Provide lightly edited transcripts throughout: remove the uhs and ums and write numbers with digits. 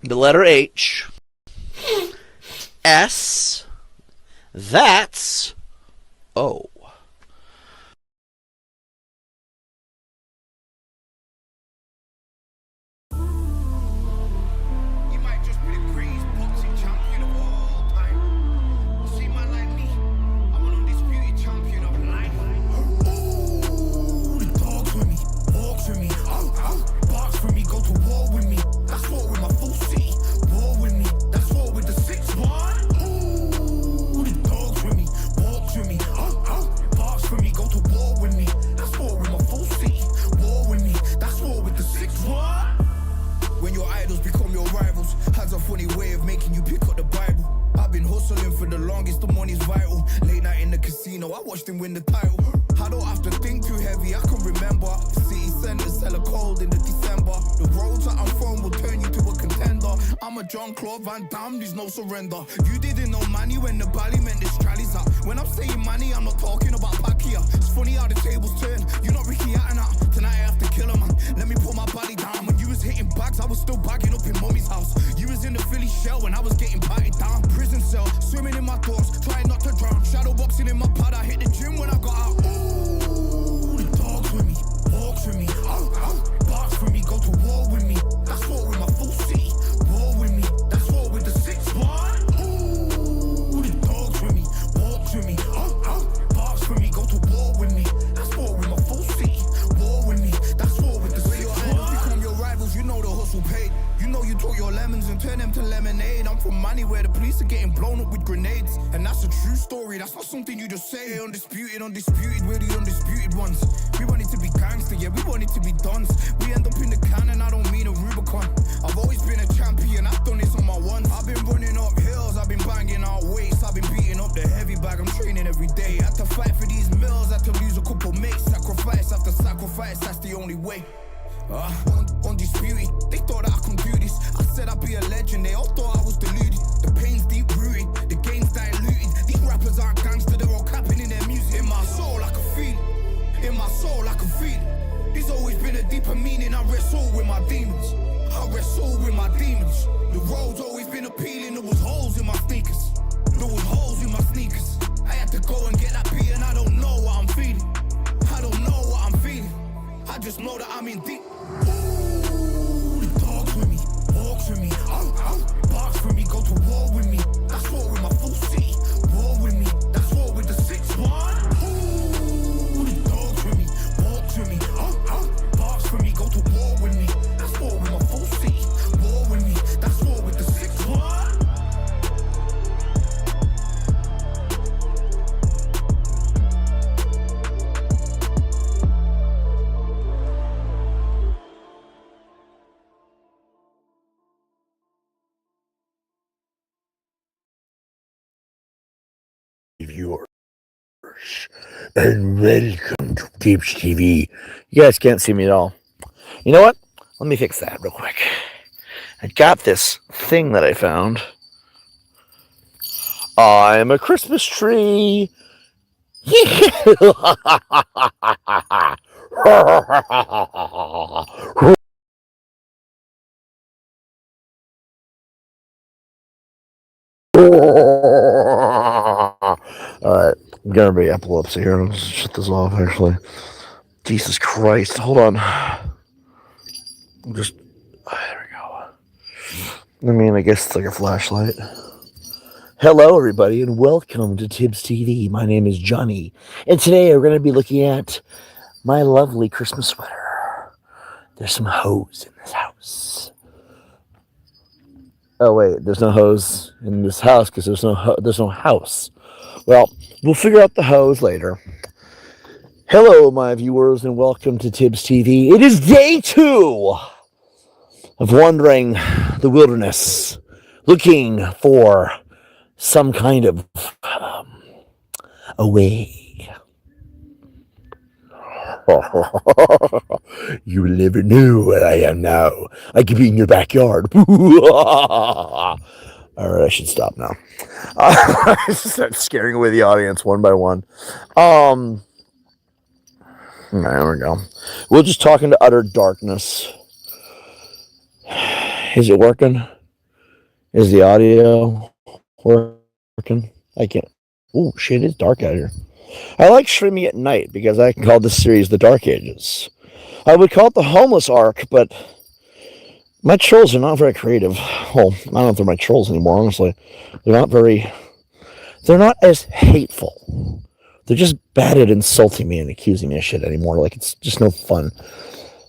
the letter H, S, that's O. I watched him win the title. I don't have to think too heavy, I can remember. The city centers hella cold in the December. The roads that I'm from will turn you to a contender. I'm a John Claude Van Damme, there's no surrender. You didn't know money when the bally meant this trallies up. When I'm saying money, I'm not talking about Pacquiao. It's funny how the tables turn. You're not Ricky Hatton. Tonight I have to kill a man. Let me put my body down. When you was hitting bags, I was still bagging up in mommy's house. You was in the Philly shell when I was getting patted down. Prison cell, swimming in my thoughts, trying not to drown. Shadow boxing in my pad, I hit the gym when I got out. Ooh, the dogs with me, walks with me, barks with me, go to war with me. That's war with my full city. War with me, that's war with the 6-1. Ooh, the dogs with me, walks with me, barks with me, go to war with me. That's war with my full city. War with me, that's war with the 6-1. Become your rivals, you know the hustle paid. You know you took your lemons and turn them to lemonade. I'm from money where the police are getting blown up with grenades. And that's a true story, that's not something you just say. Undisputed, we're the undisputed ones. We want it to be gangster, yeah, we want it to be dons. We end up in the can and I don't mean a Rubicon. I've always been a champion, I've done this on my ones. I've been running up hills, I've been banging out weights. I've been beating up the heavy bag, I'm training every day. Had to fight for these mills, had to lose a couple mates. Sacrifice after sacrifice, that's the only way. Undisputed, they thought that I could do this. I said I'd be a legend, they all thought I was deluded. The pain's deep rooted, the game's diluted. These rappers aren't gangster, they're all capping in their music. In my soul I can feel it, in my soul I can feel it. There's always been a deeper meaning, I wrestle with my demons. I wrestle with my demons. The road's always been appealing, there was holes in my sneakers. There was holes in my sneakers. I had to go and get that beat and I don't know what I'm feeling. I don't know what I'm feeling. I just know that I'm in deep. Ooh, the dogs with me, walks with me, barks with me, go to war with me. That's war with my full city. War with me, that's war with the 6-1. Ooh, the dogs with me, walks with me, barks with me, go to war with me. That's war with my full city. War with me, that's war with the 6-1. Viewers, and welcome to TiBBzTV. You guys can't see me at all. You know what? Let me fix that real quick. I got this thing that I found. I'm a Christmas tree. Alright, I'm gonna be epilepsy here. Let's shut this off actually. Jesus Christ, hold on. I'm just there we go. I mean, I guess it's like a flashlight. Hello everybody and welcome to TiBBzTV. My name is Johnny, and today we're gonna be looking at my lovely Christmas sweater. There's some hose in this house. Oh wait, there's no hose in this house because there's no house. Well, we'll figure out the hose later. Hello, my viewers, and welcome to TiBBzTV. It is day 2 of wandering the wilderness, looking for some kind of a way. You will never know where I am now. I could be in your backyard. All right, I should stop now. Start scaring away the audience one by one. There we go. We'll just talk into utter darkness. Is it working? Is the audio working? I can't. Oh, shit, it's dark out here. I like streaming at night because I can call this series The Dark Ages. I would call it the Homeless Arc, but my trolls are not very creative. Well, I don't know if they're my trolls anymore, honestly. They're not as hateful. They're just bad at insulting me and accusing me of shit anymore. Like, it's just no fun.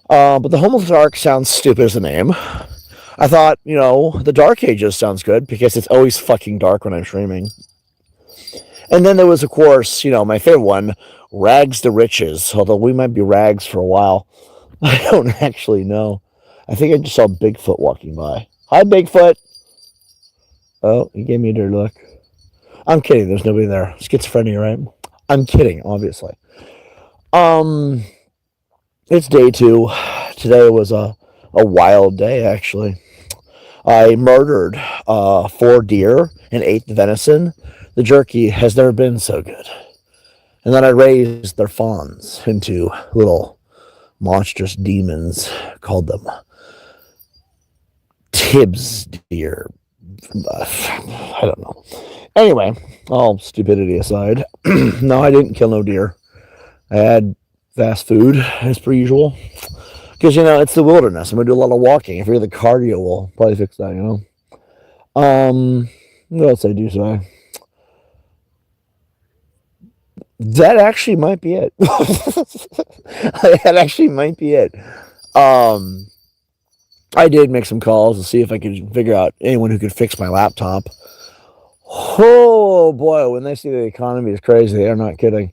But the Homeless Arc sounds stupid as a name. I thought, the Dark Ages sounds good because it's always fucking dark when I'm streaming. And then there was, of course, my favorite one, Rags to Riches. Although we might be rags for a while. I don't actually know. I think I just saw Bigfoot walking by. Hi, Bigfoot. Oh, he gave me a dirty look. I'm kidding. There's nobody there. Schizophrenia, right? I'm kidding, obviously. It's day 2. Today was a wild day, actually. I murdered 4 deer and ate the venison. The jerky has never been so good. And then I raised their fawns into little monstrous demons, called them Tubbz deer. I don't know. Anyway, all stupidity aside, no, I didn't kill no deer. I had fast food, as per usual. Because, it's the wilderness. I'm going to do a lot of walking. I figure the cardio will probably fix that, What else did I do today? That actually might be it. That actually might be it. I did make some calls to see if I could figure out anyone who could fix my laptop. Oh boy, when they see the economy is crazy, they're not kidding.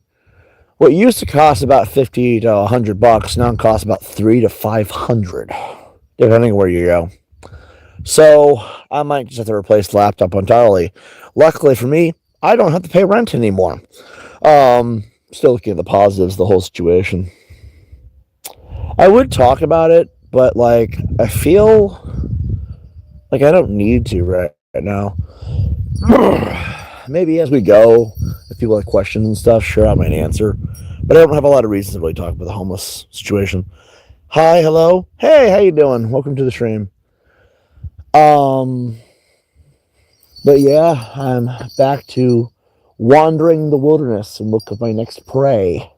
What used to cost about $50 to $100 now costs about $300 to $500, depending where you go. So I might just have to replace the laptop entirely. Luckily for me, I don't have to pay rent anymore. Still looking at the positives of the whole situation. I would talk about it, but I feel like I don't need to right now. Maybe as we go, if people have questions and stuff, sure, I might answer. But I don't have a lot of reasons to really talk about the homeless situation. Hi, hello. Hey, how you doing? Welcome to the stream. But yeah, I'm back to wandering the wilderness and look at my next prey.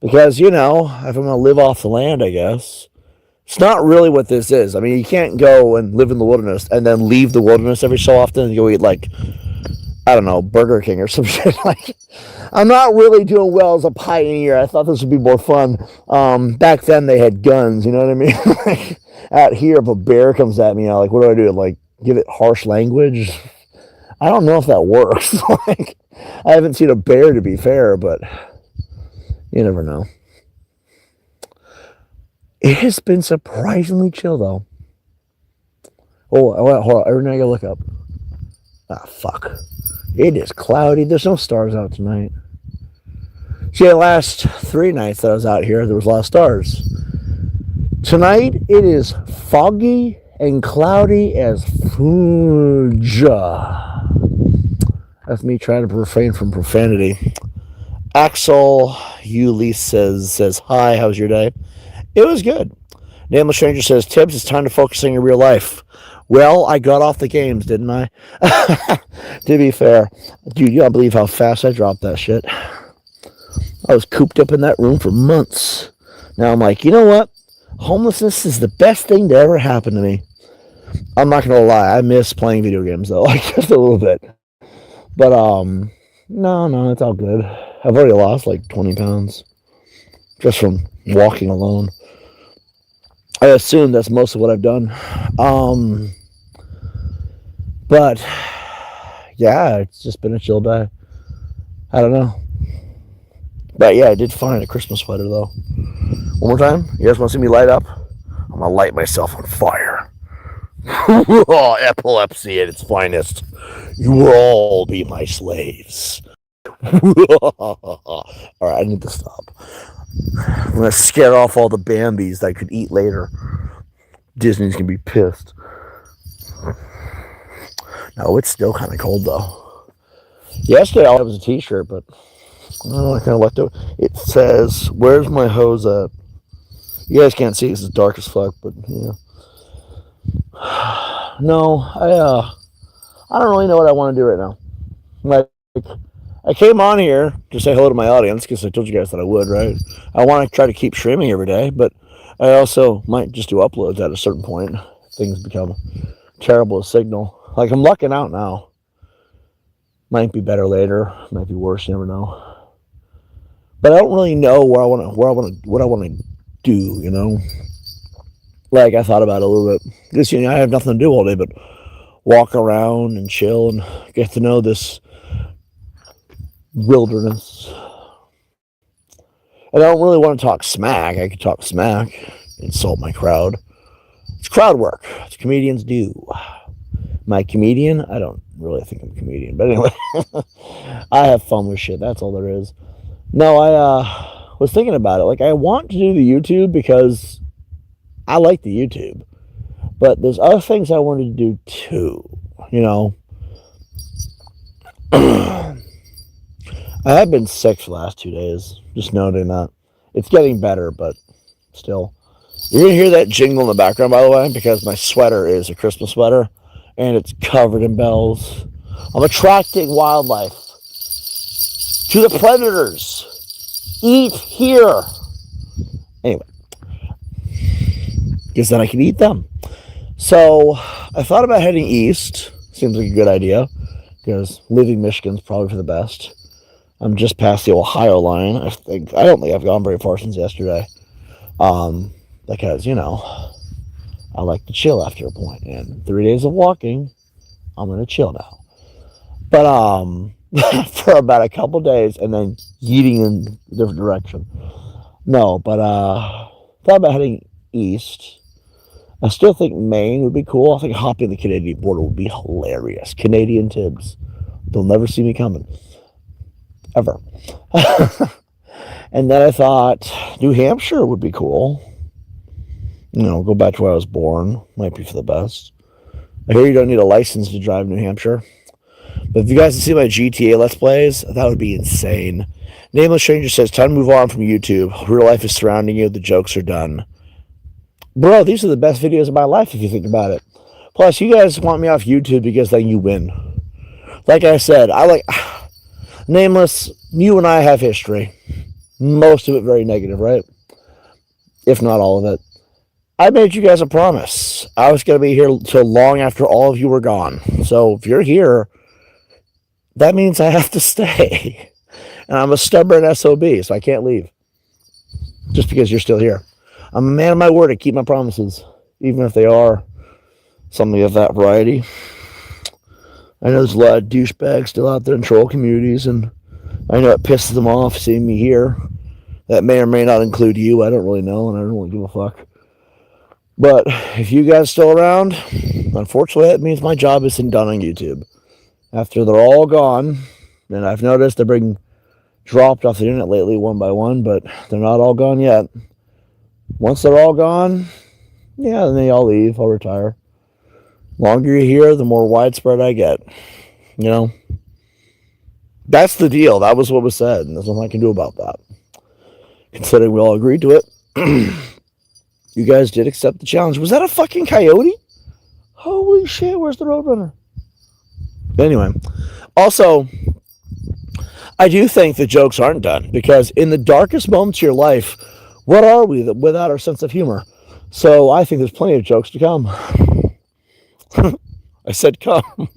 Because, if I'm going to live off the land, I guess, it's not really what this is. I mean, you can't go and live in the wilderness and then leave the wilderness every so often and go eat, I don't know, Burger King or some shit. I'm not really doing well as a pioneer. I thought this would be more fun. Back then they had guns, you know what I mean? Out here, if a bear comes at me, what do I do? Give it harsh language? I don't know if that works. I haven't seen a bear, to be fair, but you never know. It has been surprisingly chill, though. Oh, hold on. Every night I gotta look up. Ah, fuck. It is cloudy. There's no stars out tonight. See, the last 3 nights that I was out here, there was a lot of stars. Tonight, it is foggy and cloudy as fudge. That's me trying to refrain from profanity. Axel Ulysse says, hi, how's your day? It was good. Nameless Stranger says, Tibbz, it's time to focus on your real life. Well, I got off the games, didn't I? To be fair. Dude, you don't believe how fast I dropped that shit. I was cooped up in that room for months. Now I'm like, you know what? Homelessness is the best thing to ever happen to me. I'm not going to lie. I miss playing video games, though. Just a little bit. But, no, it's all good. I've already lost 20 pounds. Just from walking alone. I assume that's most of what I've done. But yeah, it's just been a chill day. I don't know. But yeah, I did find a Christmas sweater though. One more time. You guys want to see me light up? I'm gonna light myself on fire. Epilepsy at its finest. You will all be my slaves. Alright, I need to stop. I'm gonna scare off all the Bambis that I could eat later. Disney's gonna be pissed. No, it's still kind of cold though. Yesterday I was a t-shirt, but I don't know, I kind of left it. It says, "Where's my hose at?" You guys can't see because it's dark as fuck, but yeah. No, I don't really know what I want to do right now. Like, I came on here to say hello to my audience because I told you guys that I would, right? I want to try to keep streaming every day, but I also might just do uploads at a certain point. Things become terrible as signal. Like, I'm lucking out now. Might be better later, might be worse, you never know. But I don't really know what I want to do, you know? Like, I thought about it a little bit. Because, you know, I have nothing to do all day but walk around and chill and get to know this wilderness. And I don't really want to talk smack. I could talk smack, insult my crowd. It's crowd work. It's comedians do. Am I a comedian? I don't really think I'm a comedian. But anyway, I have fun with shit. That's all there is. No, I was thinking about it. Like, I want to do the YouTube because I like the YouTube. But there's other things I wanted to do too. You know, I have been sick for the last 2 days. Just noting that. It's getting better, but still. You're going to hear that jingle in the background, by the way, because my sweater is a Christmas sweater, and it's covered in bells. I'm attracting wildlife to the predators. Eat here. Anyway. Because then I can eat them. So, I thought about heading east. Seems like a good idea. Because leaving Michigan's probably for the best. I'm just past the Ohio line. I don't think I've gone very far since yesterday. Because, you know, I like to chill after a point. And 3 days of walking, I'm going to chill now. But, for about a couple days and then yeeting in a different direction. No, but, thought about heading east. I still think Maine would be cool. I think hopping the Canadian border would be hilarious. Canadian Tibbz. They'll never see me coming. Ever. And then I thought New Hampshire would be cool. You know, go back to where I was born. Might be for the best. I hear you don't need a license to drive New Hampshire. But if you guys can see my GTA Let's Plays, that would be insane. Nameless Stranger says, time to move on from YouTube. Real life is surrounding you. The jokes are done. Bro, these are the best videos of my life if you think about it. Plus, you guys want me off YouTube because then you win. Like I said, Nameless, you and I have history. Most of it very negative, right? If not all of it. I made you guys a promise. I was going to be here till long after all of you were gone. So if you're here, that means I have to stay. And I'm a stubborn SOB, so I can't leave. Just because you're still here. I'm a man of my word. I keep my promises. Even if they are something of that variety. I know there's a lot of douchebags still out there in troll communities, and I know it pisses them off seeing me here. That may or may not include you. I don't really know, and I don't really give a fuck. But if you guys are still around, unfortunately, that means my job isn't done on YouTube. After they're all gone, and I've noticed they're being dropped off the internet lately one by one, but they're not all gone yet. Once they're all gone, yeah, then they all leave. I'll retire. The longer you're here, the more widespread I get. You know? That's the deal. That was what was said, and there's nothing I can do about that. Considering we all agreed to it. You guys did accept the challenge. Was that a fucking coyote? Holy shit, where's the Roadrunner? Anyway. Also, I do think the jokes aren't done, because in the darkest moments of your life, what are we without our sense of humor? So I think there's plenty of jokes to come. I said come.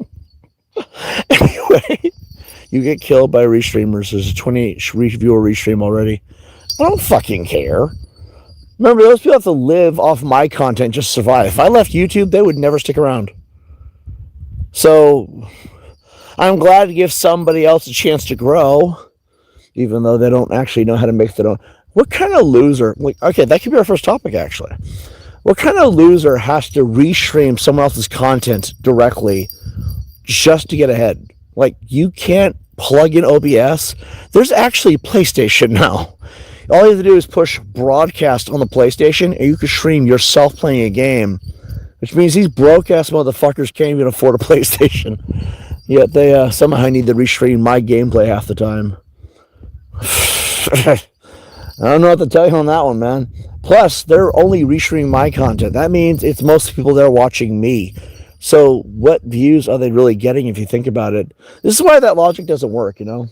Anyway, you get killed by restreamers. There's a 28 viewer restream already. I don't fucking care. Remember, those people have to live off my content just to survive. If I left YouTube, they would never stick around. So I'm glad to give somebody else a chance to grow, even though they don't actually know how to make their own. What kind of loser, okay, that could be our first topic, actually. What kind of loser has to restream someone else's content directly just to get ahead? Like, you can't plug in OBS. There's actually PlayStation now. All you have to do is push broadcast on the PlayStation, and you can stream yourself playing a game, which means these broke-ass motherfuckers can't even afford a PlayStation. Yet they somehow need to restream my gameplay half the time. I don't know what to tell you on that one, man. Plus, they're only restreaming my content. That means it's most people there watching me. So what views are they really getting if you think about it? This is why that logic doesn't work, you know?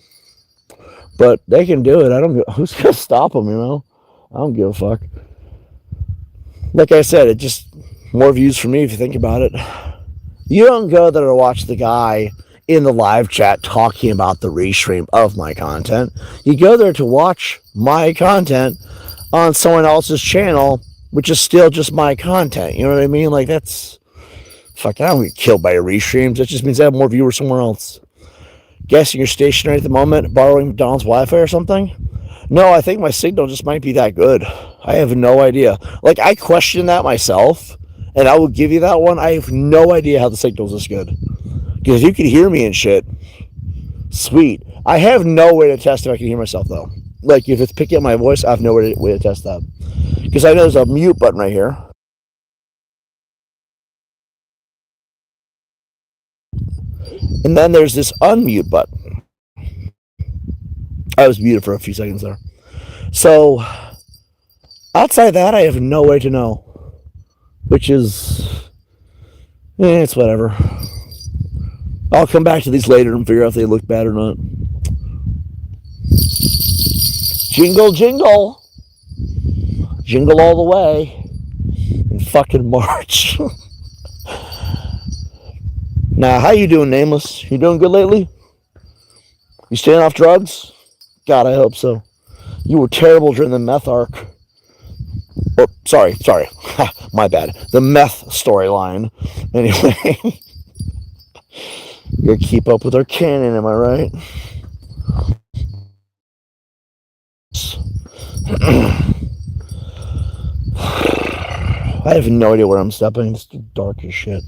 But they can do it. I don't. Who's gonna stop them? You know? I don't give a fuck. Like I said, it just more views for me if you think about it. You don't go there to watch the guy in the live chat talking about the restream of my content. You go there to watch my content on someone else's channel, which is still just my content. You know what I mean? Like, that's... Fuck, I don't get killed by a restream. That just means I have more viewers somewhere else. Guessing you're stationary at the moment, borrowing McDonald's Wi-Fi or something? No, I think my signal just might be that good. I have no idea. Like, I question that myself, and I will give you that one. I have no idea how the signal's this good. Because you can hear me and shit. Sweet. I have no way to test if I can hear myself, though. Like, if it's picking up my voice, I have no way to test that. Because I know there's a mute button right here. And then there's this unmute button. I was muted for a few seconds there. So, outside that, I have no way to know. Which is... it's whatever. I'll come back to these later and figure out if they look bad or not. Jingle, jingle. Jingle all the way. In fucking March. Now, how you doing, Nameless? You doing good lately? You staying off drugs? God, I hope so. You were terrible during the meth arc. Oh, sorry. My bad. The meth storyline. Anyway. You gotta keep up with our canon, am I right? I have no idea where I'm stepping. It's dark as shit.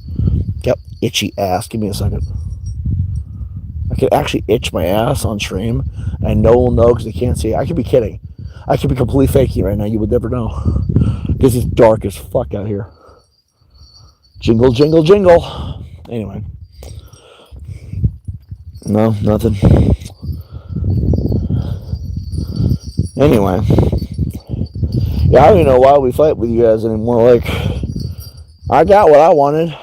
Yep, itchy ass. Give me a second. I could actually itch my ass on stream, and no one will know because they can't see it. I could be kidding. I could be completely faking right now. You would never know. Because it's dark as fuck out here. Jingle, jingle, jingle. Anyway. No, nothing. Anyway. Yeah, I don't even know why we fight with you guys anymore. Like, I got what I wanted.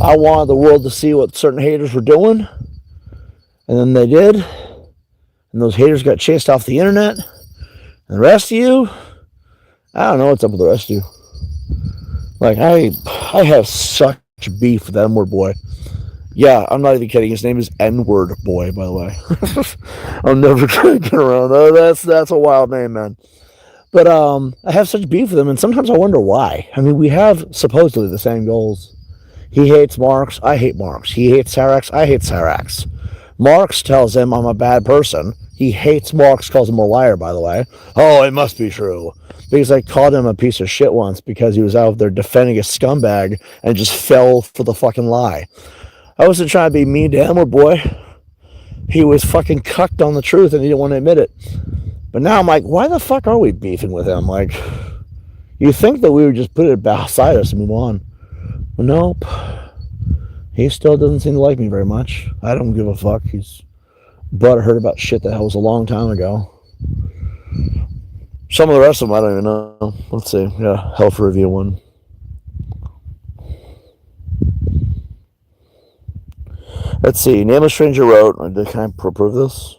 I wanted the world to see what certain haters were doing. And then they did. And those haters got chased off the internet. And the rest of you, I don't know what's up with the rest of you. Like, I have such beef with that N-word boy. Yeah, I'm not even kidding. His name is N-word boy, by the way. I'm never gonna get around. Oh, that's a wild name, man. But I have such beef with him, and sometimes I wonder why. I mean, we have supposedly the same goals. He hates Marx, I hate Marx. He hates Sarax, I hate Sarax. Marx tells him I'm a bad person. He hates Marx, calls him a liar, by the way. Oh, it must be true. Because I called him a piece of shit once because he was out there defending a scumbag and just fell for the fucking lie. I wasn't trying to be mean to him, or boy. He was fucking cucked on the truth and he didn't want to admit it. But now I'm like, why the fuck are we beefing with him? Like, you think that we would just put it beside us and move on. But nope. He still doesn't seem to like me very much. I don't give a fuck. He's butthurt about shit that was a long time ago. Some of the rest of them, I don't even know. Let's see. Yeah, Health Review 1. Let's see. Name a Stranger wrote. Can I approve this?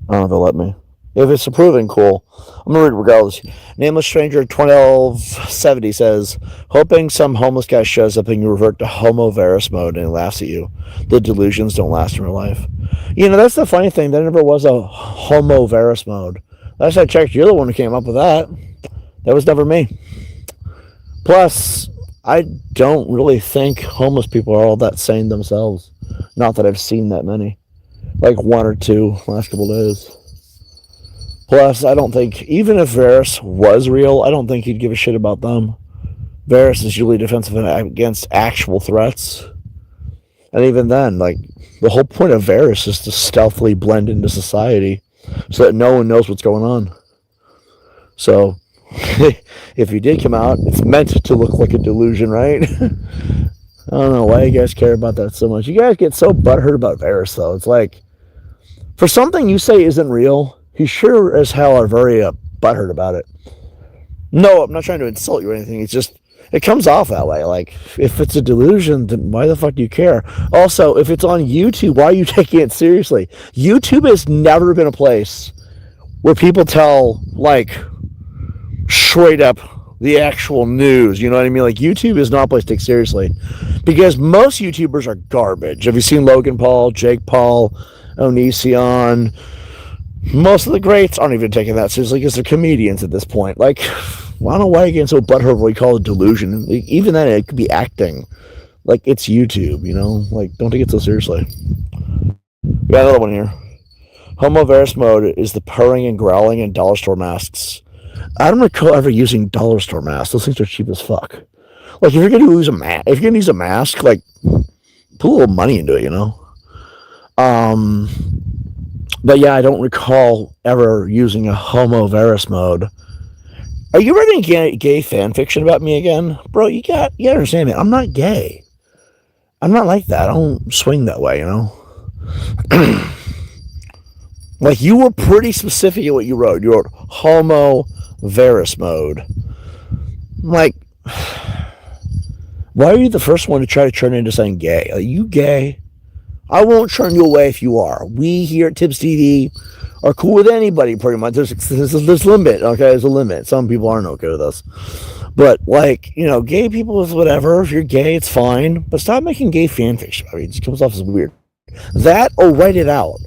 I don't know if they'll let me. If it's approving, cool. I'm going to read it regardless. Nameless Stranger 1270 says, hoping some homeless guy shows up and you revert to homo verus mode and laughs at you. The delusions don't last in real life. You know, that's the funny thing. There never was a homo verus mode. Last I checked, you're the one who came up with that. That was never me. Plus, I don't really think homeless people are all that sane themselves. Not that I've seen that many. Like one or two last couple days. Plus, I don't think, even if Varys was real, I don't think he'd give a shit about them. Varys is usually defensive against actual threats. And even then, like, the whole point of Varys is to stealthily blend into society so that no one knows what's going on. So, if he did come out, it's meant to look like a delusion, right? I don't know why you guys care about that so much. You guys get so butthurt about Varys, though. It's like, for something you say isn't real, he sure as hell are very butthurt about it. No, I'm not trying to insult you or anything. It's just, It comes off that way. Like, if it's a delusion, then why the fuck do you care? Also, if it's on YouTube, why are you taking it seriously? YouTube has never been a place where people tell, like, straight up the actual news. You know what I mean? Like, YouTube is not a place to take seriously. Because most YouTubers are garbage. Have you seen Logan Paul, Jake Paul, Onision? Most of the greats aren't even taking that seriously because they're comedians at this point. Like, I don't know why you're getting so butthurt when we call it delusion. Even then, it could be acting. Like, it's YouTube, you know? Like, don't take it so seriously. We got another one here. Homoverse mode is the purring and growling in dollar store masks. I don't recall ever using dollar store masks. Those things are cheap as fuck. Like, if you're gonna use a mask, like, put a little money into it, you know? But yeah, I don't recall ever using a homoverse mode. Are you writing gay fan fiction about me again? Bro, you gotta understand me. I'm not gay. I'm not like that. I don't swing that way, you know? Like, you were pretty specific in what you wrote. You wrote homoverse mode. I'm like, why are you the first one to try to turn into saying gay? Are you gay? I won't turn you away if you are. We here at TiBBzTV are cool with anybody, pretty much. There's limit, okay? There's a limit. Some people aren't okay with us. But, like, you know, gay people is whatever. If you're gay, it's fine. But stop making gay fanfiction. I mean, it just comes off as weird. That, or write it out.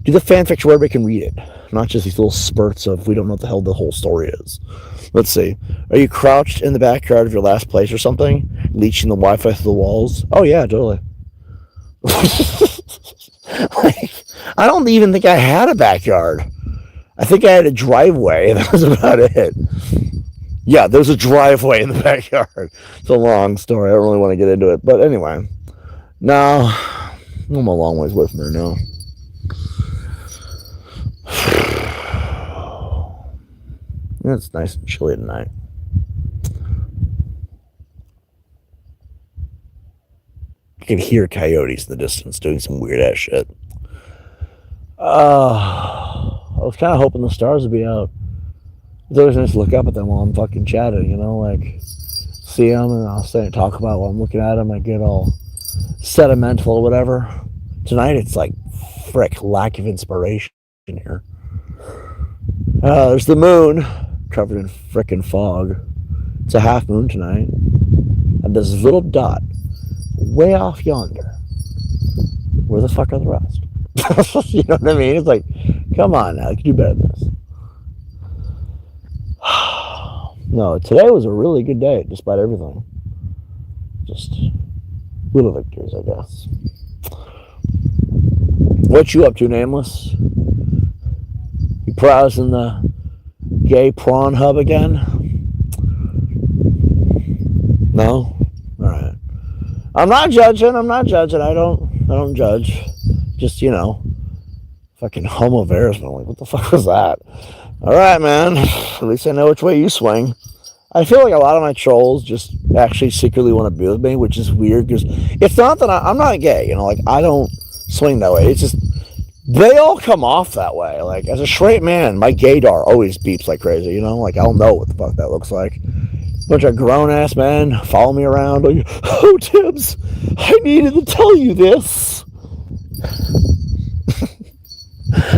Do the fanfiction where everybody can read it. Not just these little spurts of we don't know what the hell the whole story is. Let's see. Are you crouched in the backyard of your last place or something? Leeching the Wi-Fi through the walls? Oh, yeah, totally. Like, I don't even think I had a backyard. I think I had a driveway. That was about it. Yeah, there's a driveway in the backyard. It's a long story. I don't really want to get into it. But anyway. No. I'm a long ways away from there now. It's nice and chilly tonight. I can hear coyotes in the distance doing some weird ass shit. I was kind of hoping the stars would be out. It's always nice to look up at them while I'm fucking chatting, you know, like see them and I'll stay and talk about while I'm looking at them. I get all sentimental or whatever. Tonight it's like frick lack of inspiration here. There's the moon covered in frickin' fog. It's a half moon tonight, and there's this little dot way off yonder. Where the fuck are the rest? You know what I mean? It's like, come on now, you can do better than this. No, today was a really good day, despite everything. Just little victories, I guess. What you up to, Nameless? You browsing the gay prawn hub again? No? Alright. I'm not judging. I don't judge. Just, you know, fucking homoverse. I'm like, what the fuck was that? Alright, man. At least I know which way you swing. I feel like a lot of my trolls just actually secretly want to be with me, which is weird because it's not that I'm not gay, you know, like I don't swing that way. It's just they all come off that way. Like, as a straight man, my gaydar always beeps like crazy, you know? Like, I'll know what the fuck that looks like. Bunch of grown-ass men follow me around. Like, oh, Tubbz, I needed to tell you this.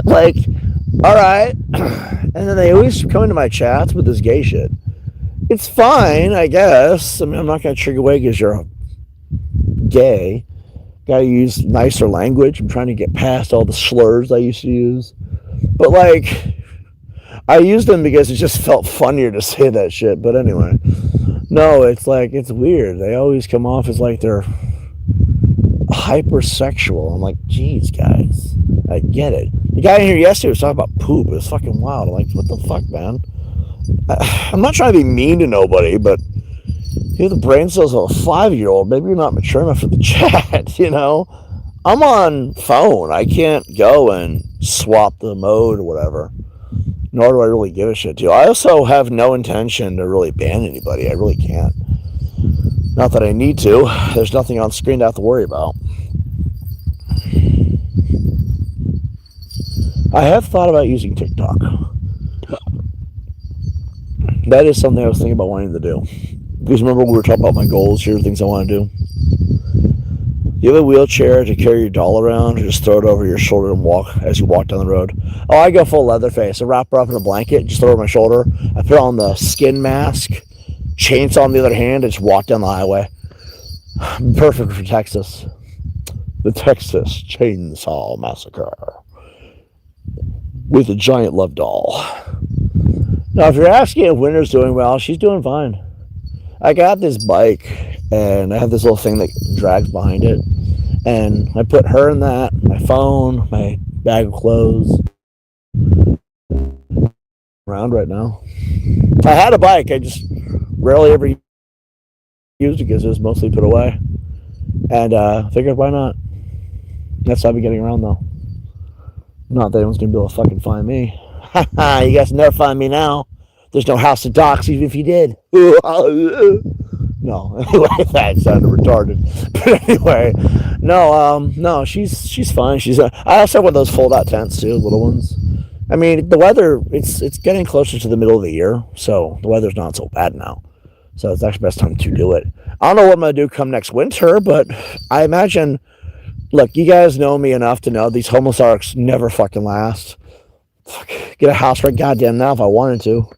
Like, all right. And then they always come into my chats with this gay shit. It's fine, I guess. I mean, I'm not going to trigger away because you're gay. Gotta use nicer language. I'm trying to get past all the slurs I used to use. But, like, I used them because it just felt funnier to say that shit. But anyway. No, it's like, it's weird. They always come off as like they're hypersexual. I'm like, geez, guys. I get it. The guy in here yesterday was talking about poop. It was fucking wild. I'm like, what the fuck, man? I'm not trying to be mean to nobody, but you have the brain cells of a 5-year-old. Maybe you're not mature enough for the chat, you know? I'm on phone. I can't go and swap the mode or whatever. Nor do I really give a shit to you. I also have no intention to really ban anybody. I really can't. Not that I need to. There's nothing on screen to have to worry about. I have thought about using TikTok. That is something I was thinking about wanting to do. Because remember we were talking about my goals here, things I want to do. You have a wheelchair to carry your doll around, or just throw it over your shoulder and walk as you walk down the road? Oh, I go full Leatherface. I wrap her up in a blanket, just throw her over my shoulder. I put on the skin mask, chainsaw on the other hand, and just walk down the highway. Perfect for Texas. The Texas Chainsaw Massacre. With a giant love doll. Now, if you're asking if Winter's doing well, she's doing fine. I got this bike, and I have this little thing that drags behind it. And I put her in that, my phone, my bag of clothes. Around right now. I had a bike, I just rarely ever used it because it was mostly put away. And figured, why not? That's how I'll be getting around, though. Not that anyone's going to be able to fucking find me. Haha, you guys can never find me now. There's no house of docs, even if you did. No, anyway, that sounded retarded. But anyway, no, she's fine. I also have one of those fold-out tents too, little ones. I mean, the weather, it's getting closer to the middle of the year, so the weather's not so bad now. So it's actually the best time to do it. I don't know what I'm gonna do come next winter, but I imagine. Look, you guys know me enough to know these homeless arcs never fucking last. Fuck, get a house right goddamn now if I wanted to.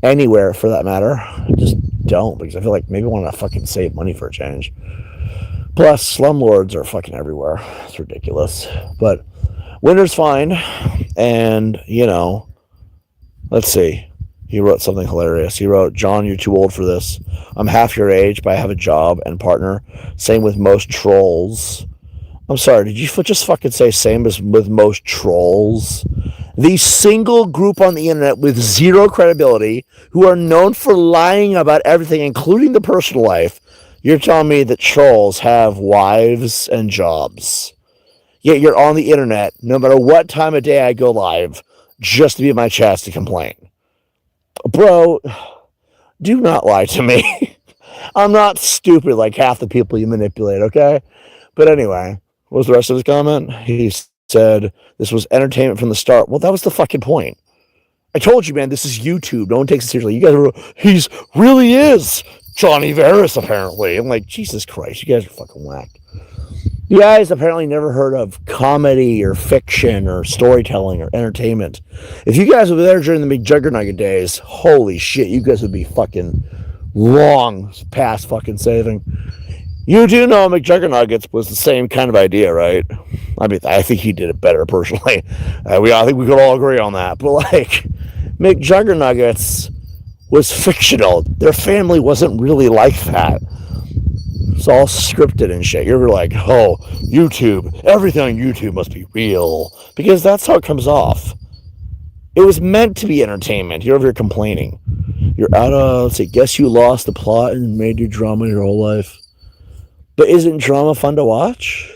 Anywhere for that matter. I just don't, because I feel like maybe I want to fucking save money for a change. Plus, slumlords are fucking everywhere. It's ridiculous. But winter's fine. And, let's see. He wrote something hilarious. He wrote, John, you're too old for this. I'm half your age, but I have a job and partner. Same with most trolls. I'm sorry, did you just fucking say same as with most trolls? The single group on the internet with zero credibility who are known for lying about everything, including the personal life. You're telling me that trolls have wives and jobs. Yet you're on the internet, no matter what time of day I go live, just to be my chance to complain. Bro, do not lie to me. I'm not stupid like half the people you manipulate, okay? But anyway, what was the rest of his comment? He said, this was entertainment from the start. Well, that was the fucking point. I told you, man, this is YouTube. No one takes it seriously. You guys are, he's really is Johnny Veras, apparently. I'm like, Jesus Christ, you guys are fucking whacked. You guys apparently never heard of comedy or fiction or storytelling or entertainment. If you guys were there during the big Juggernaut days, holy shit, you guys would be fucking long past fucking saving. You do know McJuggernuggets was the same kind of idea, right? I mean, I think he did it better personally. I think we could all agree on that. But like, McJuggernuggets was fictional. Their family wasn't really like that. It's all scripted and shit. You're like, oh, YouTube, everything on YouTube must be real. Because that's how it comes off. It was meant to be entertainment. You're over here complaining. You're out of, let's see, guess you lost the plot and made your drama your whole life. But isn't drama fun to watch?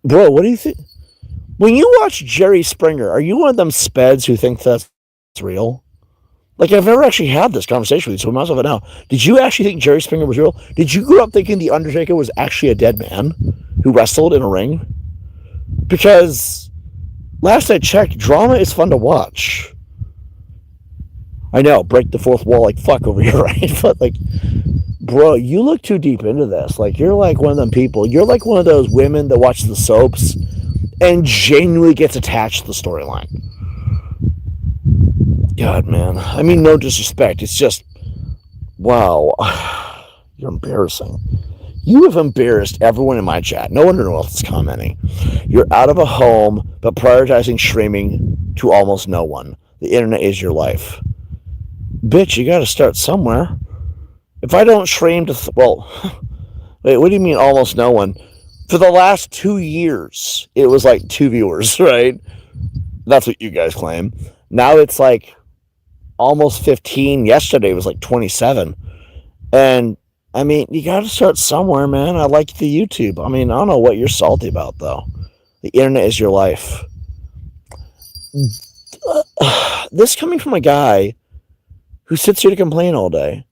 Bro, what do you think? When you watch Jerry Springer, are you one of them speds who think that's real? Like, I've never actually had this conversation with you, so I might as well now. Did you actually think Jerry Springer was real? Did you grow up thinking The Undertaker was actually a dead man who wrestled in a ring? Because last I checked, drama is fun to watch. I know, break the fourth wall like fuck over here, right? But like, bro, you look too deep into this. Like, you're like one of them people. You're like one of those women that watch the soaps and genuinely gets attached to the storyline. God, man. I mean, no disrespect. It's just, wow. You're embarrassing. You have embarrassed everyone in my chat. No wonder no one else is commenting. You're out of a home, but prioritizing streaming to almost no one. The internet is your life. Bitch, you gotta start somewhere. If I don't stream to, wait, what do you mean almost no one? For the last 2 years, it was like 2 viewers, right? That's what you guys claim. Now it's like almost 15. Yesterday was like 27. And, I mean, you gotta start somewhere, man. I like the YouTube. I mean, I don't know what you're salty about, though. The internet is your life. This coming from a guy who sits here to complain all day.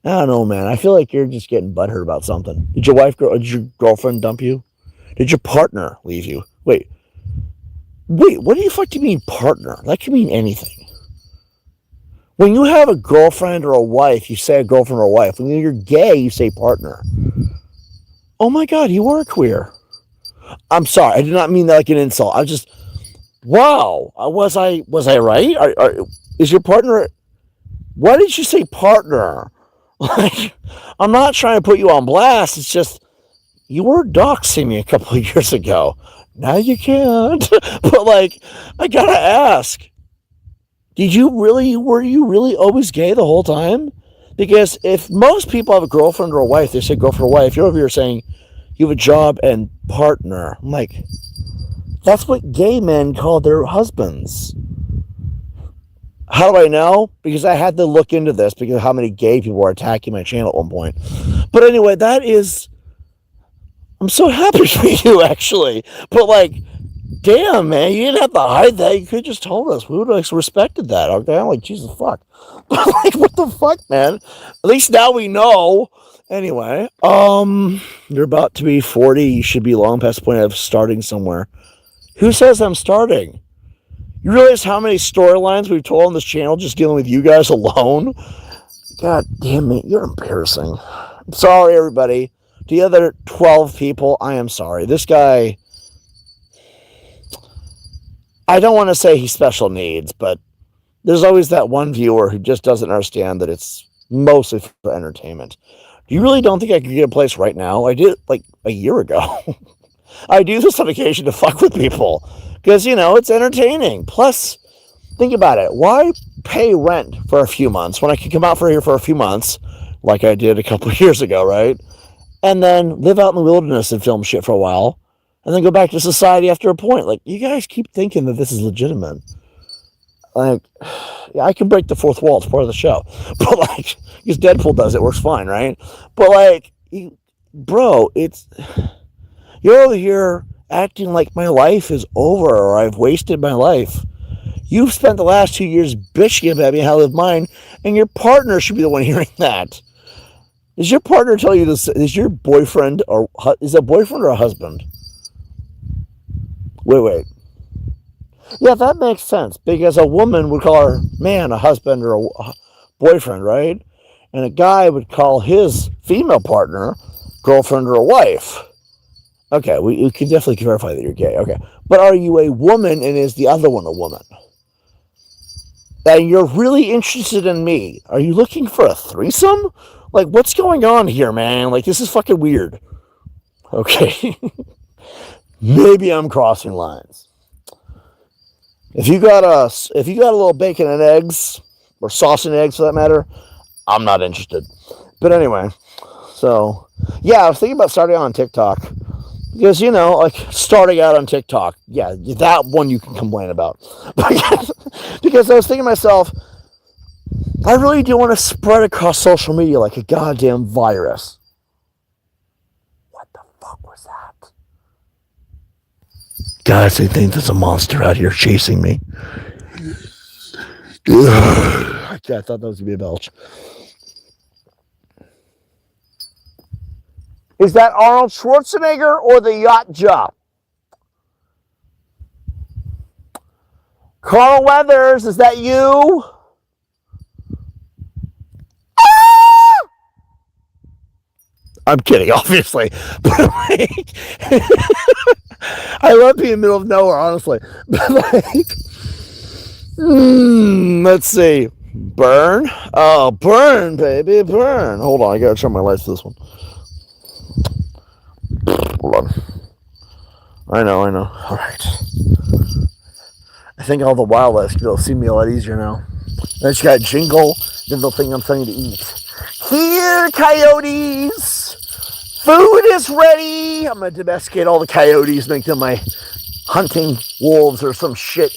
I don't know, man. I feel like you're just getting butthurt about something. Did your girlfriend dump you? Did your partner leave you? Wait, what do you fuck do you mean partner? That can mean anything. When you have a girlfriend or a wife, you say a girlfriend or a wife. When you're gay, you say partner. Oh my God, you are queer. I'm sorry, I did not mean that like an insult. I was just, wow. Was I right? Is your partner? Why did you say partner? Like, I'm not trying to put you on blast. It's just you were doxing me a couple of years ago. Now you can't. But like, I gotta ask. Were you really always gay the whole time? Because if most people have a girlfriend or a wife, they say girlfriend or wife. You're over here saying you have a job and partner. I'm like, that's what gay men call their husbands. How do I know? Because I had to look into this because of how many gay people were attacking my channel at one point. But anyway, I'm so happy for you, actually. But like, damn, man, you didn't have to hide that. You could have just told us. We would have respected that. Okay, I'm like, Jesus fuck. Like, what the fuck, man? At least now we know. Anyway, you're about to be 40. You should be long past the point of starting somewhere. Who says I'm starting? You realize how many storylines we've told on this channel just dealing with you guys alone? God damn it, you're embarrassing. I'm sorry, everybody. To the other 12 people, I am sorry. This guy, I don't want to say he's special needs, but there's always that one viewer who just doesn't understand that it's mostly for entertainment. You really don't think I could get a place right now? I did like a year ago. I do this on occasion to fuck with people because, it's entertaining. Plus, think about it. Why pay rent for a few months when I could come out here for a few months like I did a couple of years ago, right? And then live out in the wilderness and film shit for a while and then go back to society after a point. Like, you guys keep thinking that this is legitimate. Like, yeah, I can break the fourth wall. It's part of the show. But, like, because Deadpool does it, works fine, right? But, like, bro, you're over here acting like my life is over or I've wasted my life. You've spent the last 2 years bitching about me how I live mine, and your partner should be the one hearing that. Does your partner tell you this? Is your boyfriend or is a boyfriend or a husband? Wait. Yeah, that makes sense because a woman would call her man a husband or a boyfriend, right? And a guy would call his female partner girlfriend or a wife. Okay, we can definitely verify that you're gay. Okay, but are you a woman and is the other one a woman? And you're really interested in me. Are you looking for a threesome? Like, what's going on here, man? Like, this is fucking weird. Okay. Maybe I'm crossing lines. If you got a little bacon and eggs, or sauce and eggs for that matter, I'm not interested. But anyway, so, yeah, I was thinking about starting on TikTok. Because, like, starting out on TikTok, yeah, that one you can complain about. Because I was thinking to myself, I really do want to spread across social media like a goddamn virus. What the fuck was that? Guys, I think there's a monster out here chasing me. I thought that was going to be a belch. Is that Arnold Schwarzenegger or the yacht job? Carl Weathers, is that you? I'm kidding, obviously. But like, I love being in the middle of nowhere, honestly. But like, let's see. Burn? Oh, burn, baby, burn. Hold on, I gotta turn my lights to this one. Hold on. I know. All right. I think all the wildlife will see me a lot easier now. I just got jingle, then they'll think I'm trying to eat. Here, coyotes! Food is ready! I'm gonna domesticate all the coyotes, make them my hunting wolves or some shit.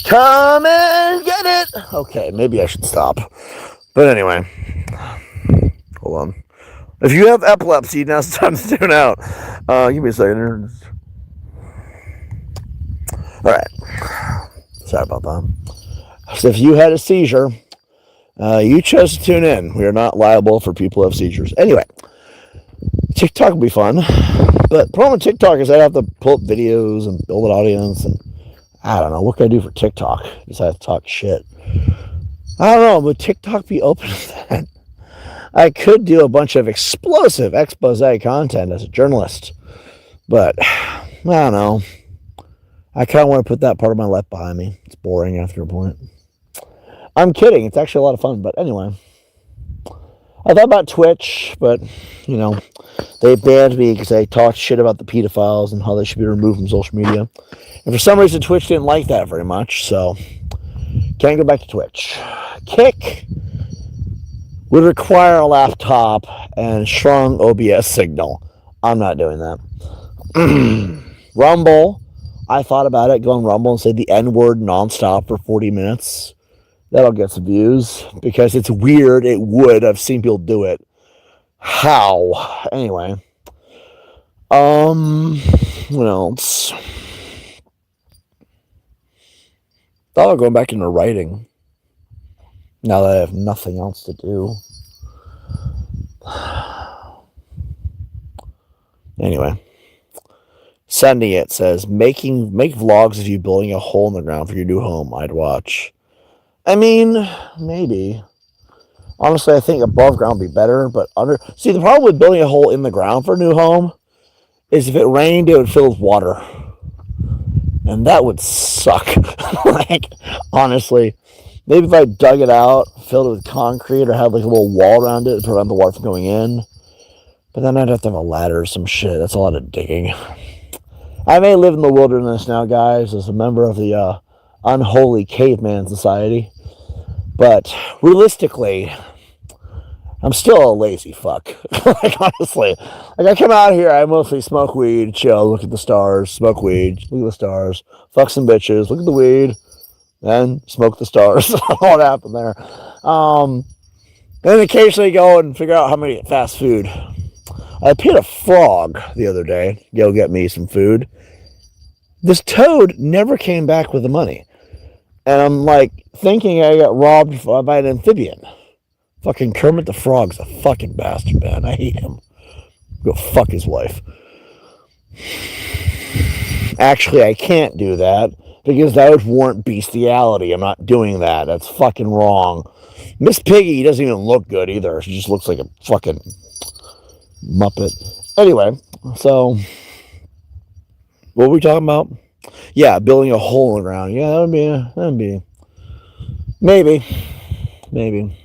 Come and get it! Okay, maybe I should stop. But anyway. Hold on. If you have epilepsy, now's the time to tune out. Give me a second. Alright. Sorry about that. So if you had a seizure, you chose to tune in. We are not liable for people who have seizures. Anyway, TikTok will be fun. But the problem with TikTok is I have to pull up videos and build an audience. And I don't know. What can I do for TikTok? Because I have to talk shit. I don't know, would TikTok be open to that? I could do a bunch of explosive expose content as a journalist, but I don't know. I kind of want to put that part of my life behind me. It's boring after a point. I'm kidding. It's actually a lot of fun, but anyway. I thought about Twitch, but, you know, they banned me because I talked shit about the pedophiles and how they should be removed from social media. And for some reason, Twitch didn't like that very much, so can't go back to Twitch. Kick would require a laptop and strong OBS signal. I'm not doing that. Rumble, I thought about it, go on Rumble and say the N-word nonstop for 40 minutes. That'll get some views because it's weird. It would. I've seen people do it. How? Anyway. What else? Thought of going back into writing. Now that I have nothing else to do. Anyway. Sending it says, make vlogs of you building a hole in the ground for your new home. I'd watch. I mean, maybe. Honestly, I think above ground would be better, but under... See, the problem with building a hole in the ground for a new home is if it rained, it would fill with water. And that would suck. Like, honestly. Maybe if I dug it out, filled it with concrete, or had like a little wall around it to prevent the water from going in. But then I'd have to have a ladder or some shit. That's a lot of digging. I may live in the wilderness now, guys, as a member of the unholy caveman society. But realistically, I'm still a lazy fuck. Like, honestly. Like, I come out here, I mostly smoke weed, chill, look at the stars, smoke weed, look at the stars, fuck some bitches, look at the weed, then smoke the stars. What happened there? Then occasionally go and figure out how many fast food. I paid a frog the other day to go get me some food. This toad never came back with the money. And I'm like thinking I got robbed by an amphibian. Fucking Kermit the Frog's a fucking bastard, man. I hate him. Go fuck his wife. Actually, I can't do that because that would warrant bestiality. I'm not doing that. That's fucking wrong. Miss Piggy doesn't even look good either. She just looks like a fucking Muppet. Anyway, so what were we talking about? Yeah, building a hole in the ground. Yeah, that'd be maybe.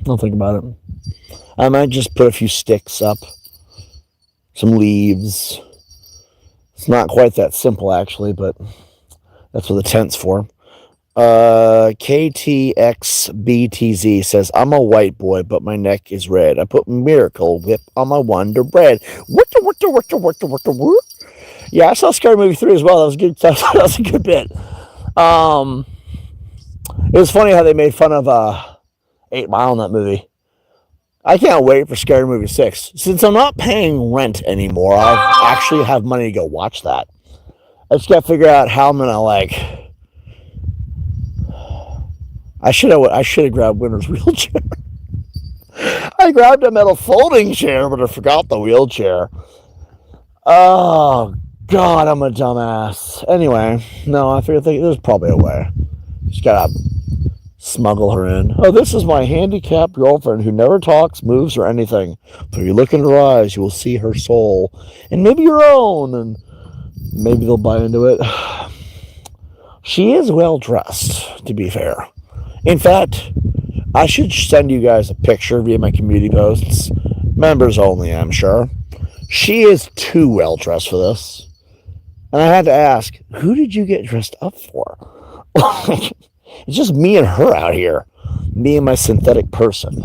I'll think about it. I might just put a few sticks up, some leaves. It's not quite that simple, actually, but that's what the tent's for. KTXBTZ says, I'm a white boy, but my neck is red. I put Miracle Whip on my Wonder Bread. Yeah, I saw Scary Movie 3 as well. That was good. That was a good bit. It was funny how they made fun of 8 Mile in that movie. I can't wait for Scary Movie 6. Since I'm not paying rent anymore, I actually have money to go watch that. I just got to figure out how I'm going to, like... I should have grabbed Winter's wheelchair. I grabbed him at a folding chair, but I forgot the wheelchair. Oh, God, I'm a dumbass. Anyway, no, I think there's probably a way. Just gotta smuggle her in. Oh, this is my handicapped girlfriend who never talks, moves, or anything. But if you look in her eyes, you will see her soul. And maybe your own. And maybe they'll buy into it. She is well dressed, to be fair. In fact, I should send you guys a picture via my community posts. Members only, I'm sure. She is too well dressed for this. And I had to ask, who did you get dressed up for? It's just me and her out here. Me and my synthetic person.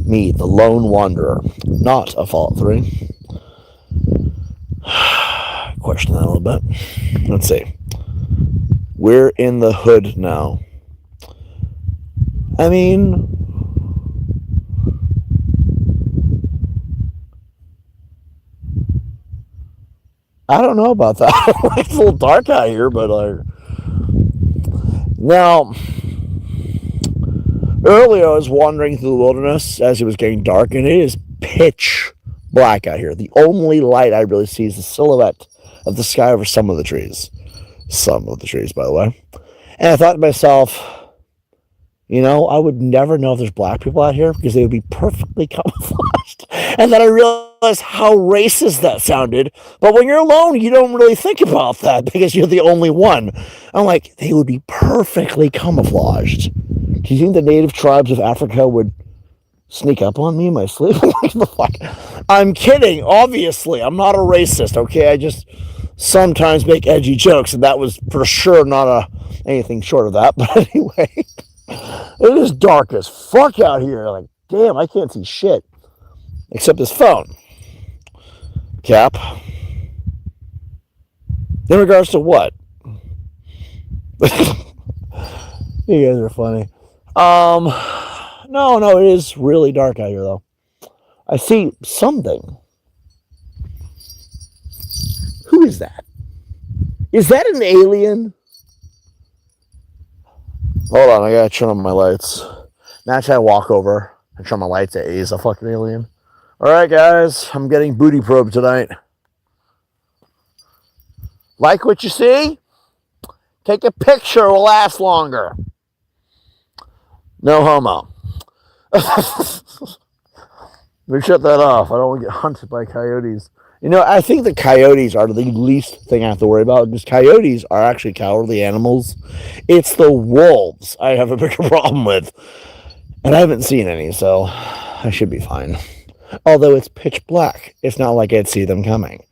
Me, the lone wanderer. Not a Fallout 3. Question that a little bit. Let's see. We're in the hood now. I mean, I don't know about that. It's a little dark out here, but now, earlier I was wandering through the wilderness as it was getting dark, and it is pitch black out here. The only light I really see is the silhouette of the sky over some of the trees. Some of the trees, by the way. And I thought to myself, You know, I would never know if there's black people out here because they would be perfectly camouflaged. And then I realized how racist that sounded. But when you're alone, you don't really think about that because you're the only one. I'm like, they would be perfectly camouflaged. Do you think the native tribes of Africa would sneak up on me in my sleep? What the fuck? I'm kidding, obviously. I'm not a racist, okay? I just sometimes make edgy jokes, and that was for sure not anything short of that. But anyway, it is dark as fuck out here. Like, damn, I can't see shit. Except this phone. Cap. In regards to what? You guys are funny. No, it is really dark out here, though. I see something. Who is that? Is that an alien? Hold on, I gotta turn on my lights. Naturally, I walk over and turn my lights. He's a fucking alien. Alright, guys, I'm getting booty probed tonight. Like what you see? Take a picture, it will last longer. No homo. We shut that off. I don't want to get hunted by coyotes. You know, I think the coyotes are the least thing I have to worry about because coyotes are actually cowardly animals. It's the wolves I have a bigger problem with. And I haven't seen any, so I should be fine. Although it's pitch black. It's not like I'd see them coming.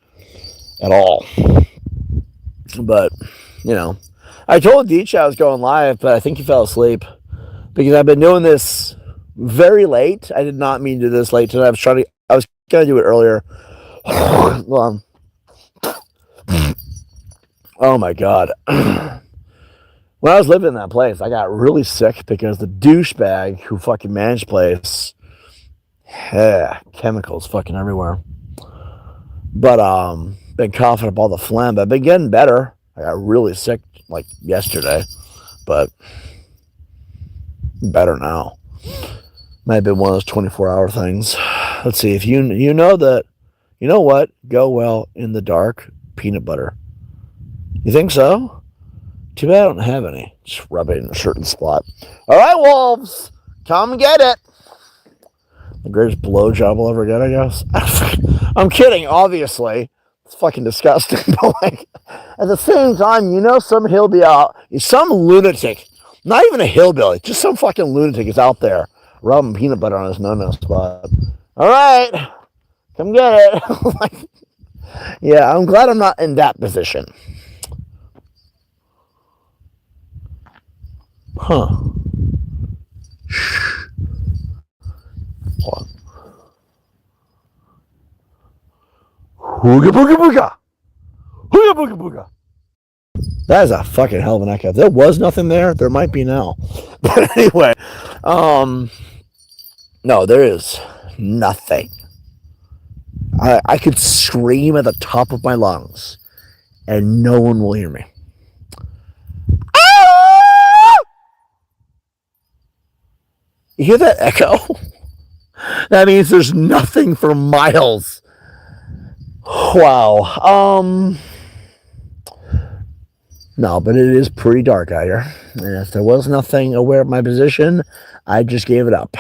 At all. But, you know. I told Deech I was going live, but I think he fell asleep. Because I've been doing this very late. I did not mean to do this late tonight. I was gonna do it earlier. Well, oh my god. When I was living in that place, I got really sick because the douchebag who fucking managed the place, chemicals fucking everywhere. But been coughing up all the phlegm, but I've been getting better. I got really sick like yesterday, but better now. Might have been one of those 24-hour things. Let's see if you know that. You know what? Go well in the dark. Peanut butter. You think so? Too bad I don't have any. Just rub it in a certain spot. All right, wolves, come get it. The greatest blowjob I'll ever get, I guess. I'm kidding. Obviously, it's fucking disgusting. But like, at the same time, you know, some lunatic. Not even a hillbilly, just some fucking lunatic is out there rubbing peanut butter on his no-no spot. All right, come get it. Yeah, I'm glad I'm not in that position. Huh. Shh. Hold on. Hooga booga booga. Hooga booga booga. That is a fucking hell of an echo. If there was nothing there, there might be now. But anyway, no, there is nothing. I could scream at the top of my lungs, and no one will hear me. Ah! You hear that echo? That means there's nothing for miles. Wow. No, but it is pretty dark out here. And if there was nothing aware of my position, I just gave it up.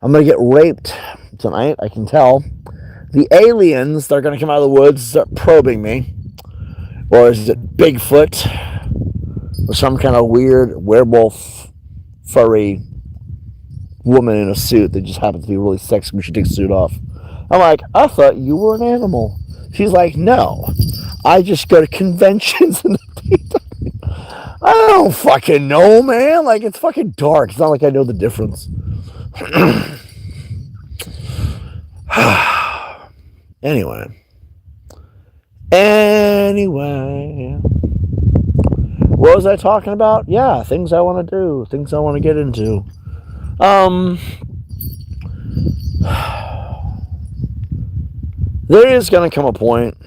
I'm going to get raped tonight, I can tell. The aliens that are going to come out of the woods start probing me. Or is it Bigfoot? Or some kind of weird werewolf, furry woman in a suit that just happens to be really sexy when she takes the suit off. I'm like, I thought you were an animal. She's like, no. I just go to conventions in the daytime. I don't fucking know, man. Like, it's fucking dark. It's not like I know the difference. Anyway. What was I talking about? Yeah, things I want to do. Things I want to get into. There is going to come a point.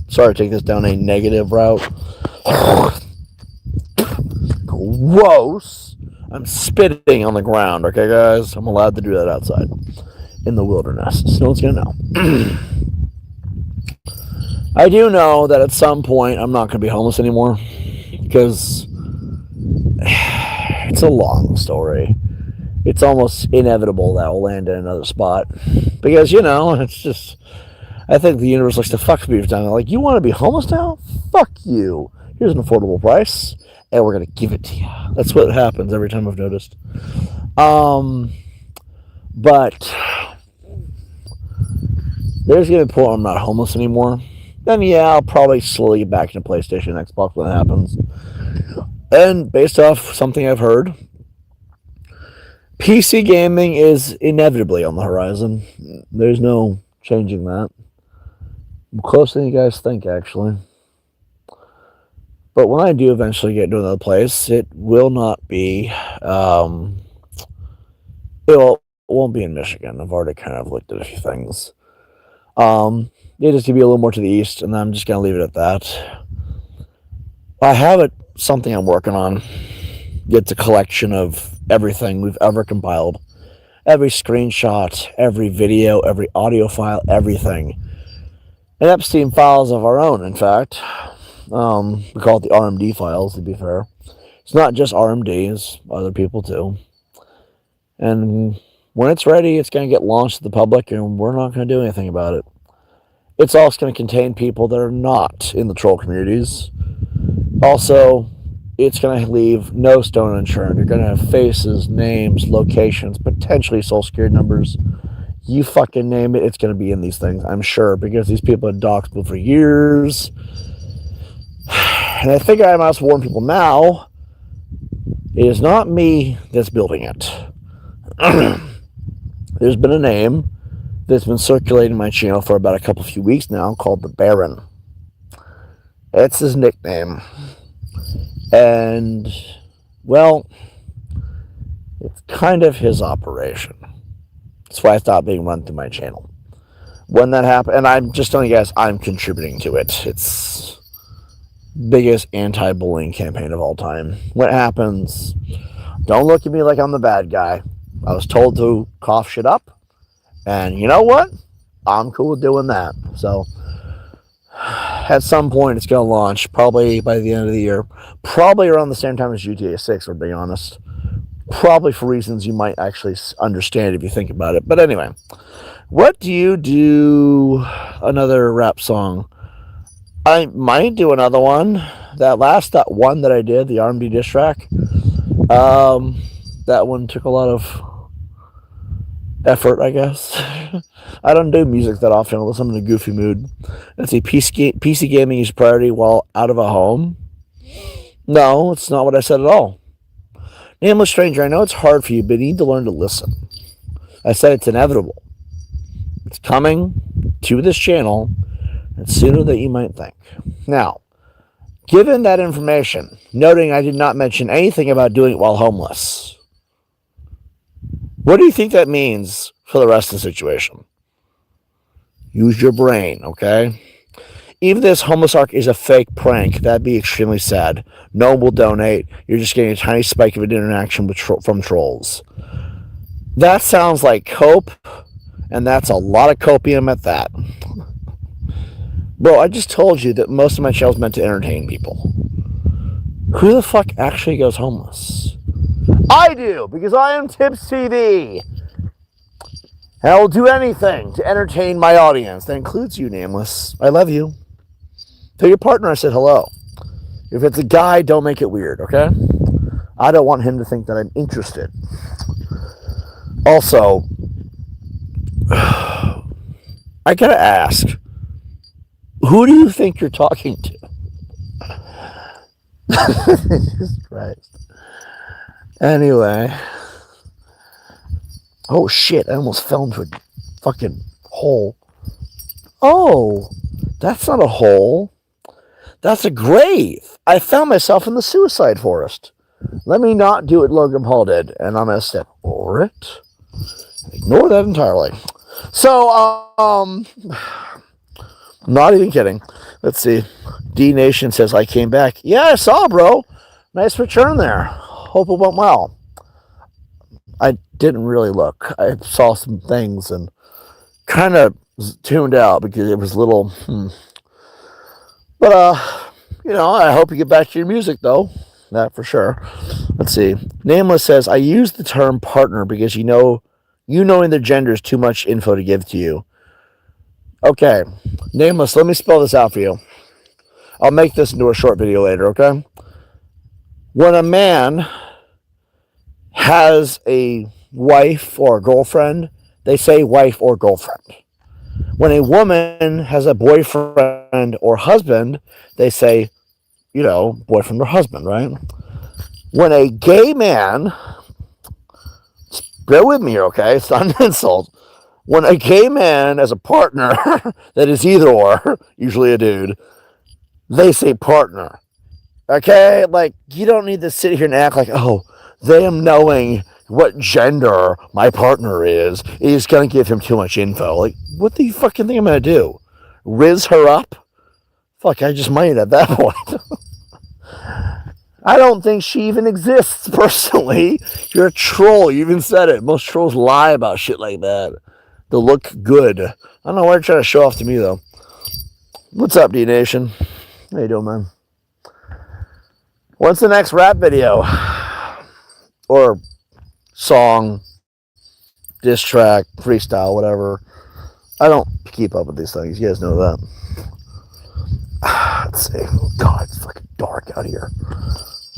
Sorry to take this down a negative route. Gross. I'm spitting on the ground, okay, guys? I'm allowed to do that outside in the wilderness. So no one's going to know. I do know that at some point I'm not going to be homeless anymore because it's a long story. It's almost inevitable that we'll land in another spot. Because, it's just... I think the universe likes to fuck me every time. They're like, you want to be homeless now? Fuck you. Here's an affordable price, and we're going to give it to you. That's what happens every time I've noticed. But there's going to be a point where I'm not homeless anymore. Then, yeah, I'll probably slowly get back into PlayStation and Xbox when that happens. And based off something I've heard, PC gaming is inevitably on the horizon. There's no changing that. I'm closer than you guys think, actually. But when I do eventually get to another place, it will not be... it won't be in Michigan. I've already kind of looked at a few things. It just to be a little more to the east, and I'm just going to leave it at that. I have something I'm working on. It's a collection of everything we've ever compiled. Every screenshot, every video, every audio file, everything. And Epstein files of our own, in fact. We call it the RMD files, to be fair. It's not just RMD, it's other people too. And when it's ready, it's going to get launched to the public, and we're not going to do anything about it. It's also going to contain people that are not in the troll communities. Also, it's going to leave no stone unturned. You're going to have faces, names, locations, potentially social security numbers. You fucking name it, it's going to be in these things, I'm sure, because these people have doxed people for years. And I think I must warn people now, it is not me that's building it. There's been a name that's been circulating my channel for about a few weeks now called the Baron. That's his nickname. And, well, it's kind of his operation. That's why I stopped being run through my channel. When that happened, and I'm just telling you guys, I'm contributing to it. It's biggest anti-bullying campaign of all time. When it happens, don't look at me like I'm the bad guy. I was told to cough shit up, and you know what? I'm cool with doing that. So, at some point, it's going to launch, probably by the end of the year. Probably around the same time as GTA 6, to be honest. Probably for reasons you might actually understand if you think about it. But anyway, what do you do? Another rap song. I might do another one. That one that I did, the R&B diss track, that one took a lot of effort, I guess. I don't do music that often unless I'm in a goofy mood. Let's see, PC gaming is priority while out of a home. No, it's not what I said at all. Nameless stranger, I know it's hard for you, but you need to learn to listen. I said it's inevitable. It's coming to this channel, and sooner than you might think. Now, given that information, noting I did not mention anything about doing it while homeless, what do you think that means for the rest of the situation? Use your brain, okay? Even if this homeless arc is a fake prank, that'd be extremely sad. No one will donate. You're just getting a tiny spike of an interaction from trolls. That sounds like cope, and that's a lot of copium at that. Bro, I just told you that most of my channel is meant to entertain people. Who the fuck actually goes homeless? I do, because I am TiBBzTV. And I will do anything to entertain my audience. That includes you, Nameless. I love you. Tell your partner I said hello. If it's a guy, don't make it weird, okay? I don't want him to think that I'm interested. Also, I gotta ask, who do you think you're talking to? Jesus Christ. Anyway. Oh shit, I almost fell into a fucking hole. Oh, that's not a hole. That's a grave. I found myself in the suicide forest. Let me not do what Logan Paul did, and I'm going to step over it. Ignore that entirely. So, not even kidding. Let's see. D Nation says, I came back. Yeah, I saw, bro. Nice return there. Hope it went well. I didn't really look. I saw some things and kind of tuned out because it was a little... But, I hope you get back to your music, though. That for sure. Let's see. Nameless says, I use the term partner because you knowing their gender is too much info to give to you. Okay. Nameless, let me spell this out for you. I'll make this into a short video later, okay? When a man has a wife or a girlfriend, they say wife or girlfriend. When a woman has a boyfriend or husband, they say, boyfriend or husband, right? When a gay man, bear with me, okay? It's not an insult. When a gay man has a partner that is either or, usually a dude, they say partner. Okay? Like, you don't need to sit here and act like, oh, them knowing what gender my partner is going to give him too much info. Like, what do you fucking think I'm going to do? Riz her up? Fuck, I just might at that point. I don't think she even exists, personally. You're a troll. You even said it. Most trolls lie about shit like that. They look good. I don't know why you're trying to show off to me, though. What's up, D-Nation? How you doing, man? When's the next rap video? Or song, diss track, freestyle, whatever. I don't keep up with these things. You guys know that. Let's see. Oh, God, it's fucking dark out here.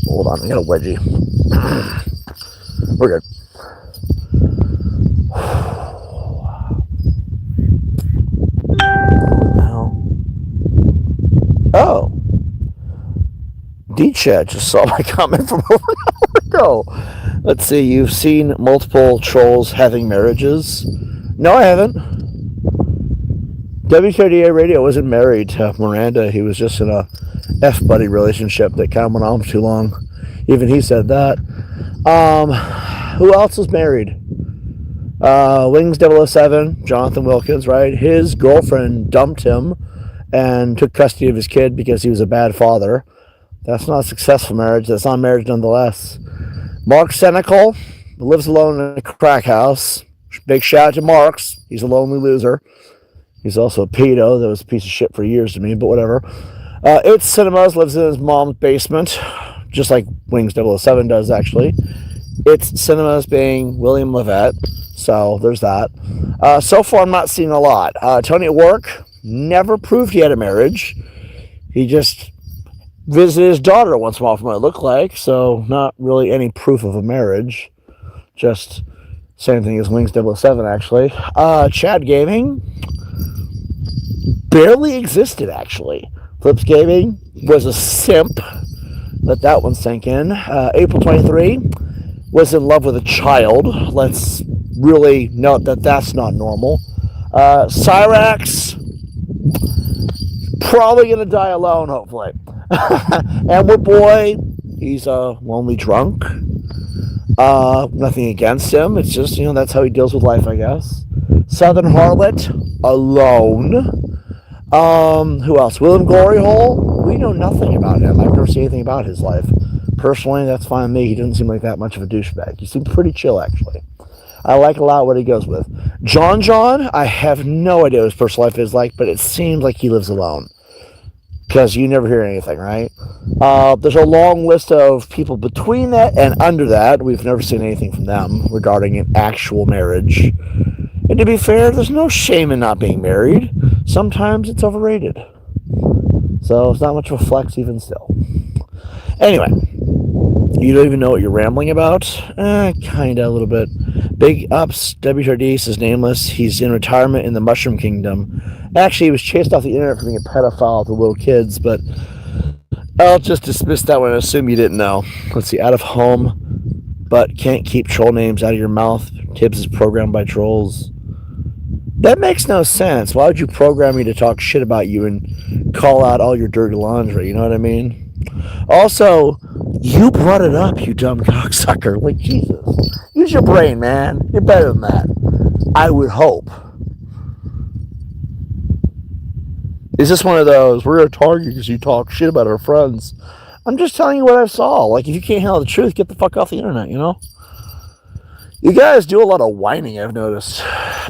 Hold on, I got a wedgie. We're good. Oh. D-Chat just saw my comment from over an hour ago. Let's see, you've seen multiple trolls having marriages? No, I haven't. WKDA Radio wasn't married to Miranda. He was just in a F-buddy relationship that kind of went on for too long. Even he said that. Who else was married? Wings 007, Jonathan Wilkins, right? His girlfriend dumped him and took custody of his kid because he was a bad father. That's not a successful marriage. That's not marriage nonetheless. Mark Senecal lives alone in a crack house. Big shout out to Marks. He's a lonely loser. He's also a pedo. That was a piece of shit for years to me, but whatever. It's Cinemas lives in his mom's basement, just like Wings 007 does, actually. It's Cinemas being William Levette, so there's that. So far, I'm not seeing a lot. Tony at work never proved he had a marriage. He just visited his daughter once in a while, from what it looked like, so not really any proof of a marriage. Just same thing as Wings 007, actually. Chad Gaming barely existed, actually. Flips Gaming was a simp. Let that one sink in. April 23 was in love with a child. Let's really note that that's not normal. Cyrax, probably going to die alone, hopefully. Amber Boy, he's a lonely drunk. Nothing against him. It's just, that's how he deals with life, I guess. Southern Harlot, alone. Who else? William Glory Hole. We know nothing about him. I've never seen anything about his life. Personally, that's fine with me. He doesn't seem like that much of a douchebag. He seems pretty chill, actually. I like a lot what he goes with. John, I have no idea what his personal life is like, but it seems like he lives alone. Because you never hear anything, right? There's a long list of people between that and under that. We've never seen anything from them regarding an actual marriage. And to be fair, there's no shame in not being married. Sometimes it's overrated. So it's not much of a flex even still. Anyway, you don't even know what you're rambling about? Kinda, a little bit. Big ups, WRD says nameless. He's in retirement in the Mushroom Kingdom. Actually, he was chased off the internet for being a pedophile to little kids, but I'll just dismiss that one and assume you didn't know. Let's see, out of home, but can't keep troll names out of your mouth. Tibbz is programmed by trolls. That makes no sense. Why would you program me to talk shit about you and call out all your dirty laundry? You know what I mean? Also, you brought it up, you dumb cocksucker. Like, Jesus. Use your brain, man. You're better than that. I would hope. Is this one of those, we're going to target you because you talk shit about our friends? I'm just telling you what I saw. Like, if you can't handle the truth, get the fuck off the internet, You guys do a lot of whining, I've noticed.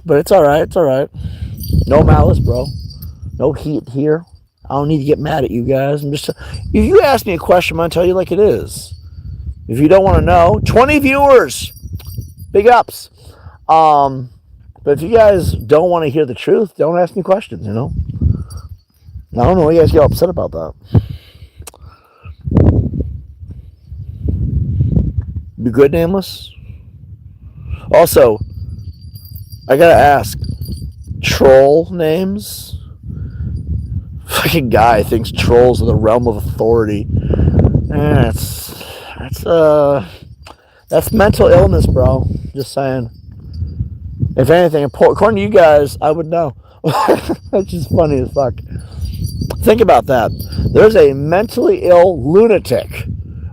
But it's alright, it's alright. No malice, bro. No heat here. I don't need to get mad at you guys. If you ask me a question, I'm going to tell you like it is. If you don't want to know, 20 viewers. Big ups. But if you guys don't want to hear the truth, don't ask me questions, you know? I don't know why you guys get upset about that. You good, Nameless? Also, I gotta ask, troll names? Fucking guy thinks trolls are the realm of authority. That's mental illness, bro. Just saying. If anything, according to you guys, I would know. That's just funny as fuck. Think about that. There's a mentally ill lunatic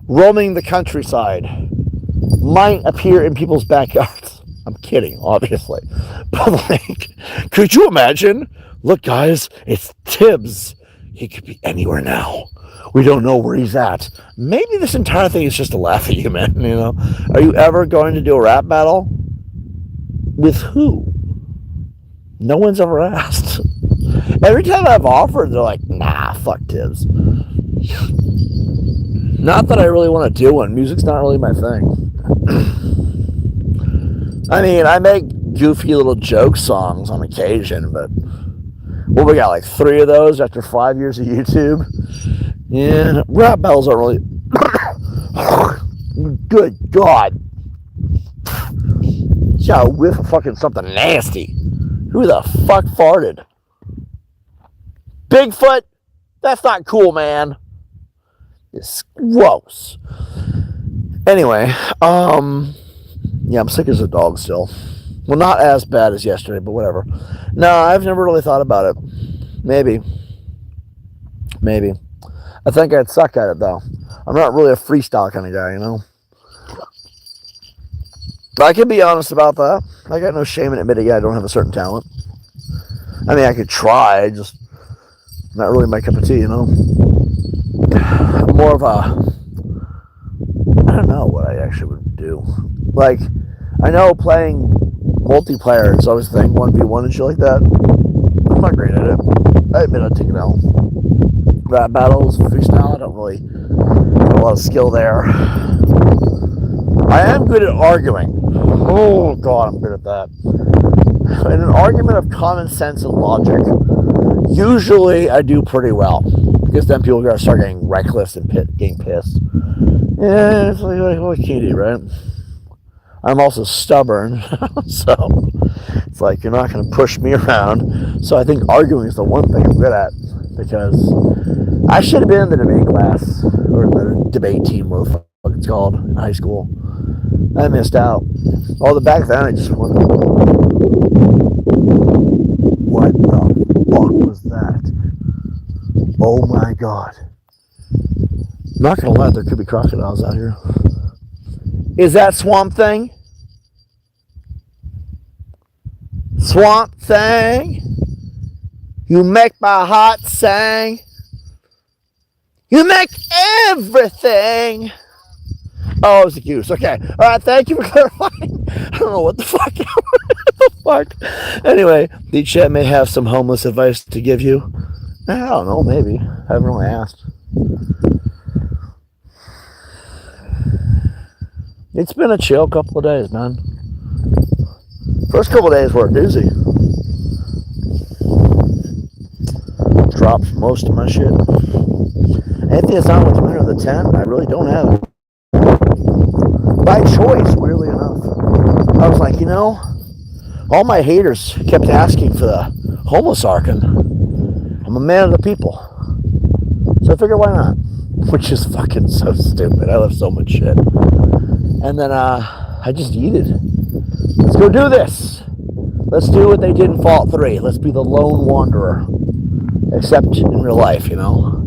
roaming the countryside. Might appear in people's backyards. I'm kidding, obviously. But like, could you imagine? Look, guys, it's Tubbz. He could be anywhere now. We don't know where he's at. Maybe this entire thing is just a laugh at you, man. You know? Are you ever going to do a rap battle? With who? No one's ever asked. Every time I've offered, they're like, nah, fuck Tubbz. Not that I really want to do one. Music's not really my thing. I mean, I make goofy little joke songs on occasion, but well, we got like 3 of those after 5 years of YouTube. Yeah, rap battles aren't really. Good God. Got a whiff of fucking something nasty. Who the fuck farted? Bigfoot? That's not cool, man. It's gross. Anyway, yeah, I'm sick as a dog still. Well, not as bad as yesterday, but whatever. No, I've never really thought about it. Maybe. I think I'd suck at it, though. I'm not really a freestyle kind of guy, you know? I can be honest about that. I got no shame in admitting I don't have a certain talent. I mean, I could try, just not really my cup of tea, you know? I'm more of a... I don't know what I actually would do. Like, I know playing multiplayer is always the thing, 1v1 and shit like that. I'm not great at it. I admit I'd take an L. Rap battles, freestyle, I don't really have a lot of skill there. I am good at arguing. Oh, God, I'm good at that. In an argument of common sense and logic, usually I do pretty well. Because then people are going to start getting reckless and getting pissed. Yeah, it's like, what can you do, right? I'm also stubborn, so it's like you're not going to push me around. So I think arguing is the one thing I'm good at, because I should have been in the debate class, or the debate team, whatever the fuck it's called, in high school. I missed out. Although back then I just wanted. What the fuck was that? Oh my God. I'm not gonna lie, there could be crocodiles out here. Is that Swamp Thing? Swamp Thing? You make my heart sing. You make everything. Oh, it was a goose. Okay. All right. Thank you for clarifying. I don't know what the fuck. What the fuck? Anyway, the chat may have some homeless advice to give you. I don't know. Maybe. I haven't really asked. It's been a chill couple of days, man. First couple of days were a doozy. Dropped most of my shit. Anything that's not with the winner of the 10, I really don't have it. By choice, weirdly enough. I was like, you know, all my haters kept asking for the homeless arcon. I'm a man of the people. So I figured, why not? Which is fucking so stupid. I left so much shit. And then I just yeeted. Let's go do this. Let's do what they did in Fallout 3. Let's be the lone wanderer. Except in real life, you know.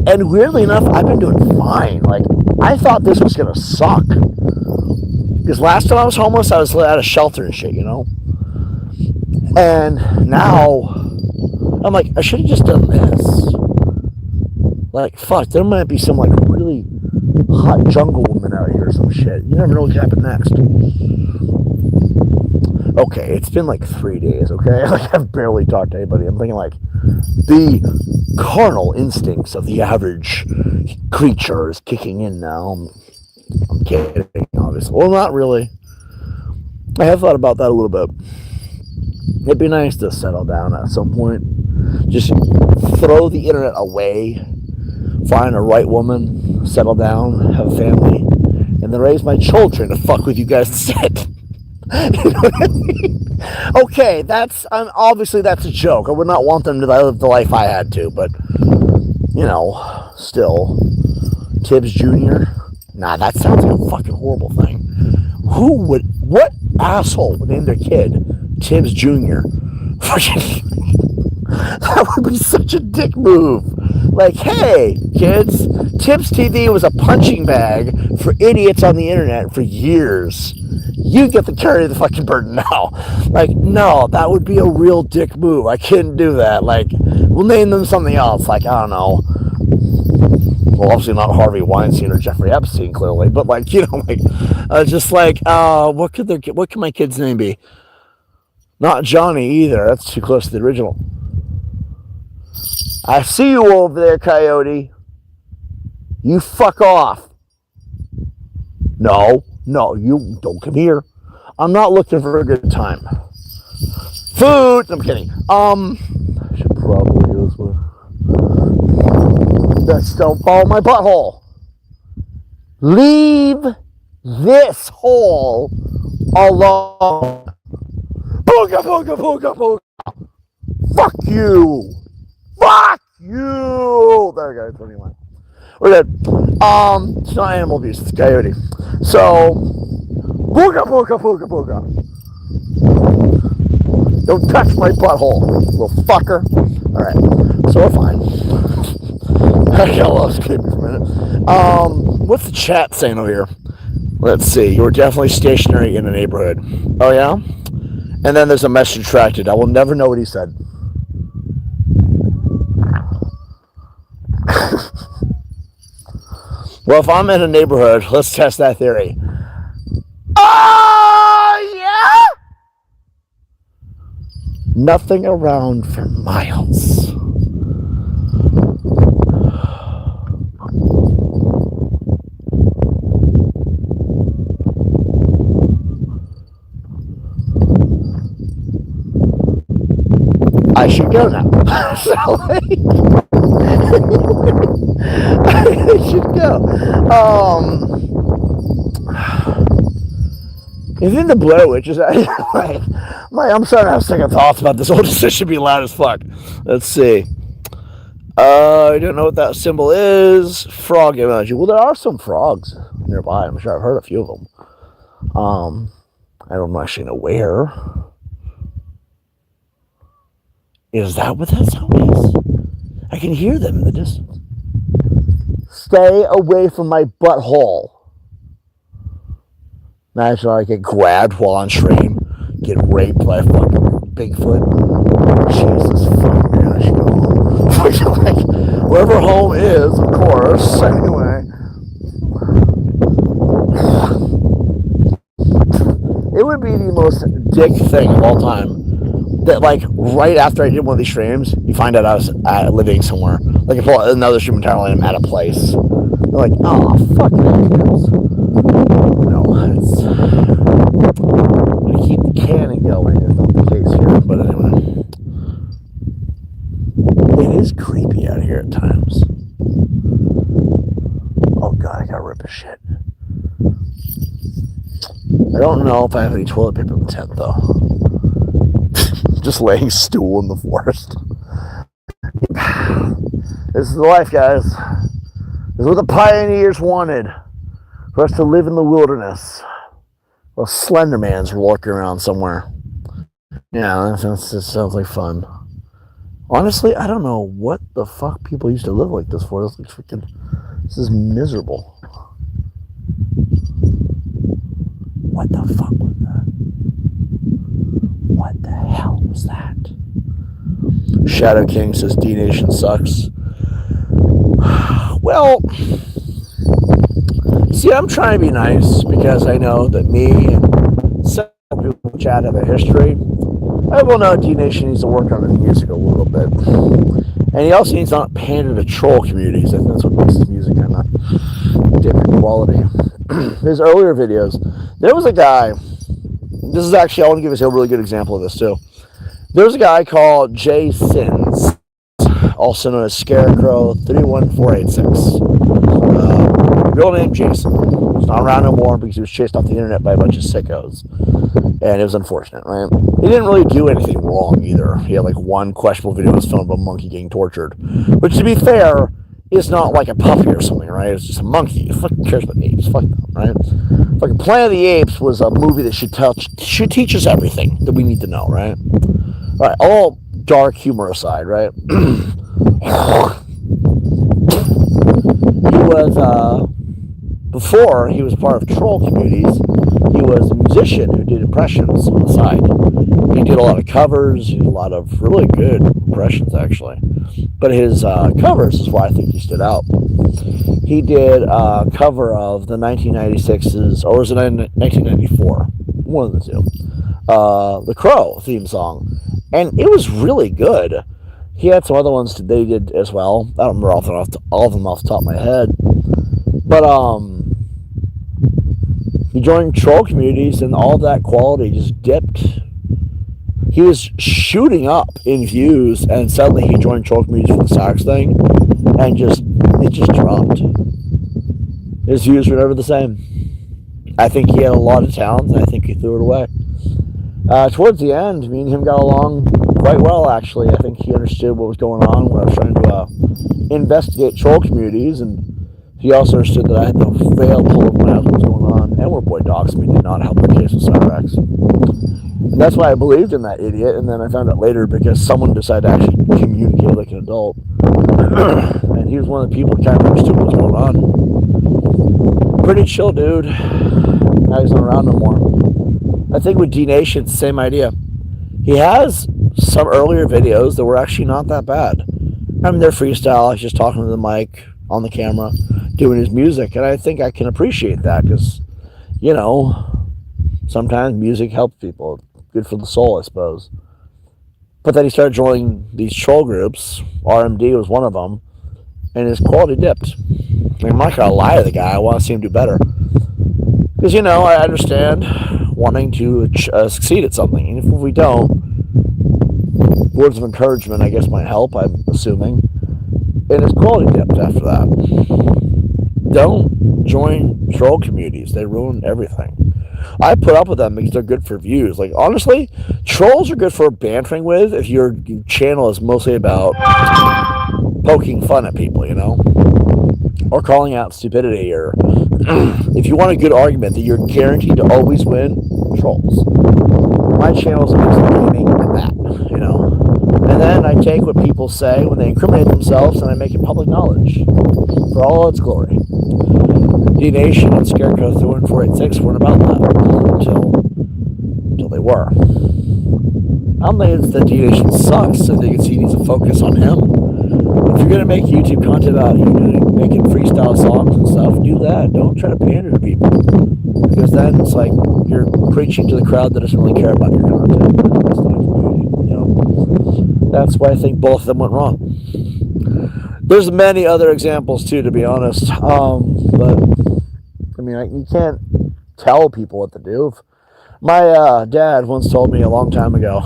And weirdly enough, I've been doing fine. Like, I thought this was going to suck. Because last time I was homeless, I was at a shelter and shit, you know. And now, I'm like, I should have just done this. Like, fuck, there might be some, like, really hot jungle woman out here or some shit. You never know what could happen next. Okay, it's been like 3 days, okay? Like, I've barely talked to anybody. I'm thinking, like, the carnal instincts of the average creature is kicking in now. I'm kidding, obviously. Well, not really. I have thought about that a little bit. It'd be nice to settle down at some point. Just throw the internet away, find a right woman, settle down, have a family, and then raise my children to fuck with you guys instead. You know what I mean? Okay, obviously that's a joke. I would not want them to live the life I had to, but you know, still, Tubbz Jr. Nah, that sounds like a fucking horrible thing. What asshole would name their kid Tubbz Jr.? Fucking, that would be such a dick move. Like, hey, kids, TiBBzTV was a punching bag for idiots on the internet for years. You get to carry the fucking burden now. Like, no, that would be a real dick move. I couldn't do that. Like, we'll name them something else. Like, I don't know. Well, obviously not Harvey Weinstein or Jeffrey Epstein, clearly. But, like, you know, like, just like, what can my kid's name be? Not Johnny either. That's too close to the original. I see you over there, Coyote. You fuck off. No, you don't come here. I'm not looking for a good time. Food. I'm kidding. I should probably go this way. Just don't follow my butthole. Leave this hole alone. Booga, booga, booga, booga. Fuck you. Fuck you. There we go. 21. We're good. It's not animal abuse. It's coyote. So, booga, booga, booga, booga. Don't touch my butthole, little fucker. All right. So we're fine. I got lost for a minute. What's the chat saying over here? Let's see. You were definitely stationary in the neighborhood. Oh yeah. And then there's a message retracted. I will never know what he said. Well, if I'm in a neighborhood, let's test that theory. Oh, yeah? Nothing around for miles. I should go now. I should go. You think the Blair Witch is I'm starting to have second thoughts about this. This should be loud as fuck. Let's see. I don't know what that symbol is. Frog emoji. Well, there are some frogs nearby. I'm sure I've heard a few of them. I don't actually know where. Is that what that sound is? I can hear them in the distance. Stay away from my butthole. Imagine I get grabbed while on stream, get raped by a fucking Bigfoot. Jesus fucking man, I should go home. Like, wherever home is, of course. Anyway. It would be the most dick thing of all time. That, like, right after I did one of these streams, you find out I was living somewhere. Like, if another stream entirely, I'm at a place. They're like, oh, fuck that. No, it's... I keep the cannon going. It's not the case here, but anyway. It is creepy out here at times. Oh, God, I gotta rip a shit. I don't know if I have any toilet paper in the tent, though. Just laying stool in the forest. This is the life, guys. This is what the pioneers wanted. For us to live in the wilderness. Well, Slender Man's walking around somewhere. Yeah, that sounds like fun. Honestly, I don't know what the fuck people used to live like this for. This is miserable. What the fuck was that? What the hell was that? Shadow King says D-Nation sucks. Well, see, I'm trying to be nice because I know that me and several people Chad have a history. I will know D-Nation needs to work on his music a little bit. And he also needs to not pander to troll communities. I think that's what makes his music kind of dip in quality. His earlier videos, there was a guy, this is actually, I want to give you a really good example of this too. There was a guy called Jay Sins, also known as Scarecrow 31486. Real name Jason. He's not around no more because he was chased off the internet by a bunch of sickos. And it was unfortunate, right? He didn't really do anything wrong either. He had like one questionable video was filmed of a monkey getting tortured. Which, to be fair, is not like a puppy or something, right? It's just a monkey. Who fucking cares about apes? Fuck them, right? Fucking Planet of the Apes was a movie that should teach us everything that we need to know, right? All right, all dark humor aside, right? He was, before he was part of troll communities, he was a musician who did impressions on the side. He did a lot of covers, he did a lot of really good impressions, actually. But his covers is why I think he stood out. He did a cover of the 1996's, or was it 1994? One of the two. The Crow theme song. And it was really good. He had some other ones that they did as well. I don't remember all of them off the top of my head. But, he joined troll communities and all that quality just dipped. He was shooting up in views and suddenly he joined troll communities for the sax thing and it just dropped. His views were never the same. I think he had a lot of talent and I think he threw it away. Towards the end, me and him got along quite well, actually. I think he understood what was going on when I was trying to investigate troll communities, and he also understood that I had the veil pulled over my eyes what was going on, and we're boy dogs, and we did not help the case with Cyrex. And that's why I believed in that idiot, and then I found out later because someone decided to actually communicate like an adult. And he was one of the people who kind of understood what was going on. Pretty chill dude. Now he's not around no more. I think with D-Nation, it's the same idea. He has some earlier videos that were actually not that bad. I mean, they're freestyle. He's just talking to the mic on the camera, doing his music. And I think I can appreciate that because, you know, sometimes music helps people. Good for the soul, I suppose. But then he started joining these troll groups. RMD was one of them. And his quality dipped. I mean, I'm not going to lie to the guy. I want to see him do better. Because, you know, I understand wanting to succeed at something. And if we don't, words of encouragement, I guess, might help, I'm assuming. And his quality dipped after that. Don't join troll communities. They ruin everything. I put up with them because they're good for views. Like, honestly, trolls are good for bantering with if your channel is mostly about poking fun at people, you know? Or calling out stupidity, or if you want a good argument that you're guaranteed to always win, trolls. My channel is aiming at that, you know. And then I take what people say when they incriminate themselves and I make it public knowledge for all its glory. D-Nation and Scarecrow 31486 weren't about that until they were. I don't think it's that D-Nation sucks. I think it's he needs to focus on him. If you're going to make YouTube content about you making freestyle songs and stuff, do that. Don't try to pander to people. Because then it's like you're preaching to the crowd that doesn't really care about your content. That's not a community, you know. That's why I think both of them went wrong. There's many other examples too, to be honest. But I mean, you can't tell people what to do. My dad once told me a long time ago,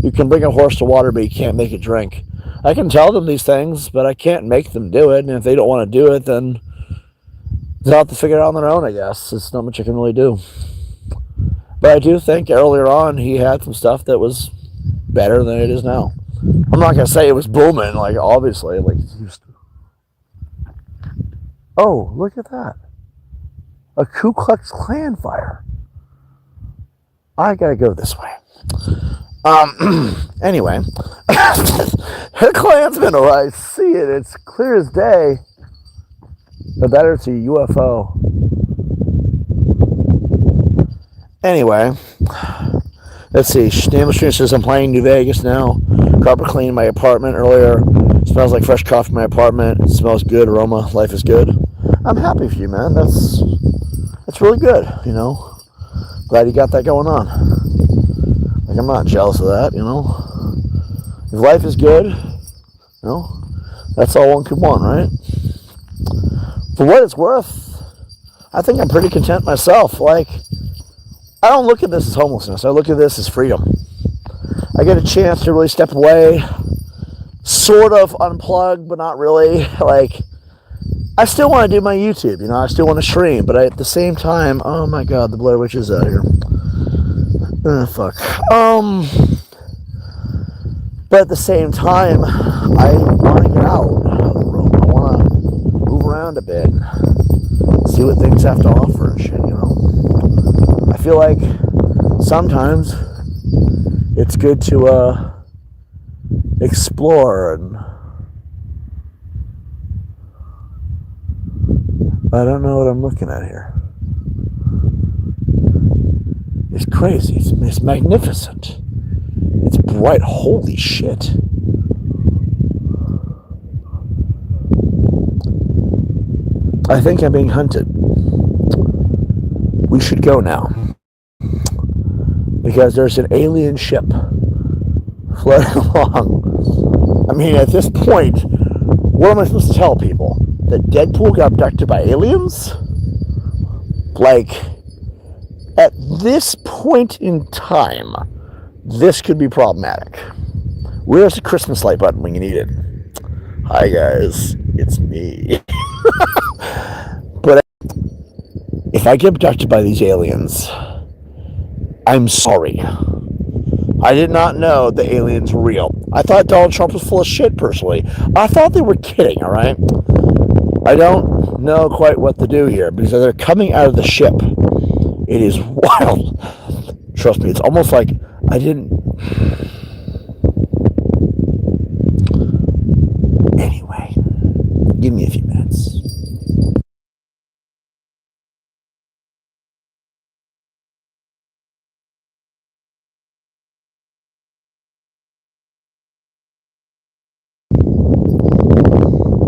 you can bring a horse to water, but you can't make it drink. I can tell them these things, but I can't make them do it. And if they don't want to do it, then they'll have to figure it out on their own, I guess. There's not much I can really do. But I do think earlier on he had some stuff that was better than it is now. I'm not going to say it was booming, like, obviously. Like, oh, look at that. A Ku Klux Klan fire. I got to go this way. Anyway. The Klansman, oh, I see it. It's clear as day. But that it's a UFO. Anyway. Let's see. Nameless Stream says, I'm playing New Vegas now. Carpet cleaned my apartment earlier. Smells like fresh coffee in my apartment. It smells good. Aroma. Life is good. I'm happy for you, man. That's really good, you know. Glad you got that going on. Like, I'm not jealous of that, you know. If life is good, you know, that's all one could want, right? For what it's worth, I think I'm pretty content myself. Like, I don't look at this as homelessness. I look at this as freedom. I get a chance to really step away, sort of unplug, but not really. Like, I still want to do my YouTube, you know, I still want to stream, but at the same time, oh my god, the Blair Witch is out here. Fuck. But at the same time, I want to get out of the room. I want to move around a bit, see what things have to offer and shit, you know. I feel like sometimes it's good to explore, and I don't know what I'm looking at here. It's crazy. It's magnificent. It's bright. Holy shit. I think I'm being hunted. We should go now. Because there's an alien ship floating along. I mean, at this point, what am I supposed to tell people? That Deadpool got abducted by aliens? Like, at this point in time, this could be problematic. Where's the Christmas light button when you need it? Hi guys, it's me. But if I get abducted by these aliens, I'm sorry. I did not know the aliens were real. I thought Donald Trump was full of shit, personally. I thought they were kidding, alright? I don't know quite what to do here, because they're coming out of the ship. It is wild. Trust me, it's almost like I didn't... Anyway, give me a few minutes.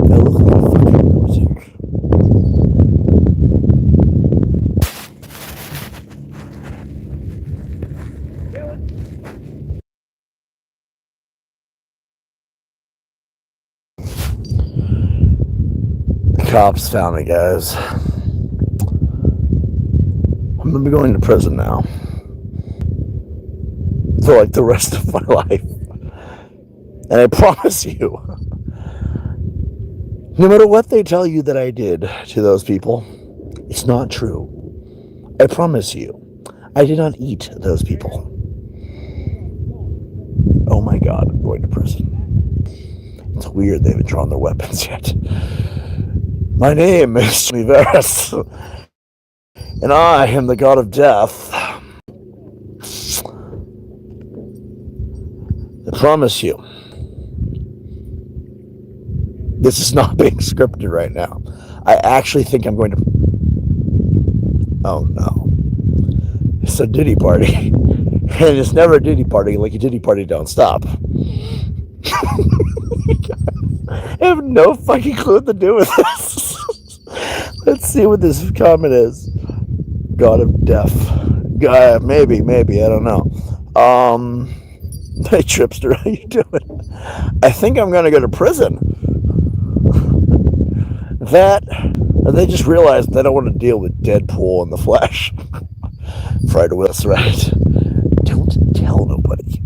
Now look at the fucking music. The cops found me, guys. I'm gonna be going to prison now for like the rest of my life. And I promise you, no matter what they tell you that I did to those people, it's not true. I promise you, I did not eat those people. Oh my god, I'm going to prison. It's weird they haven't drawn their weapons yet. My name is Tibbets, and I am the god of death. I promise you, this is not being scripted right now. I actually think I'm going to... Oh no. It's a Diddy party. And it's never a Diddy party, like a Diddy party don't stop. I have no fucking clue what to do with this. Let's see what this comment is. God of death. Maybe, I don't know. Hey Tripster, how you doing? I think I'm gonna go to prison. They just realized they don't want to deal with Deadpool in the flesh. Friday Willis, right? Don't tell nobody.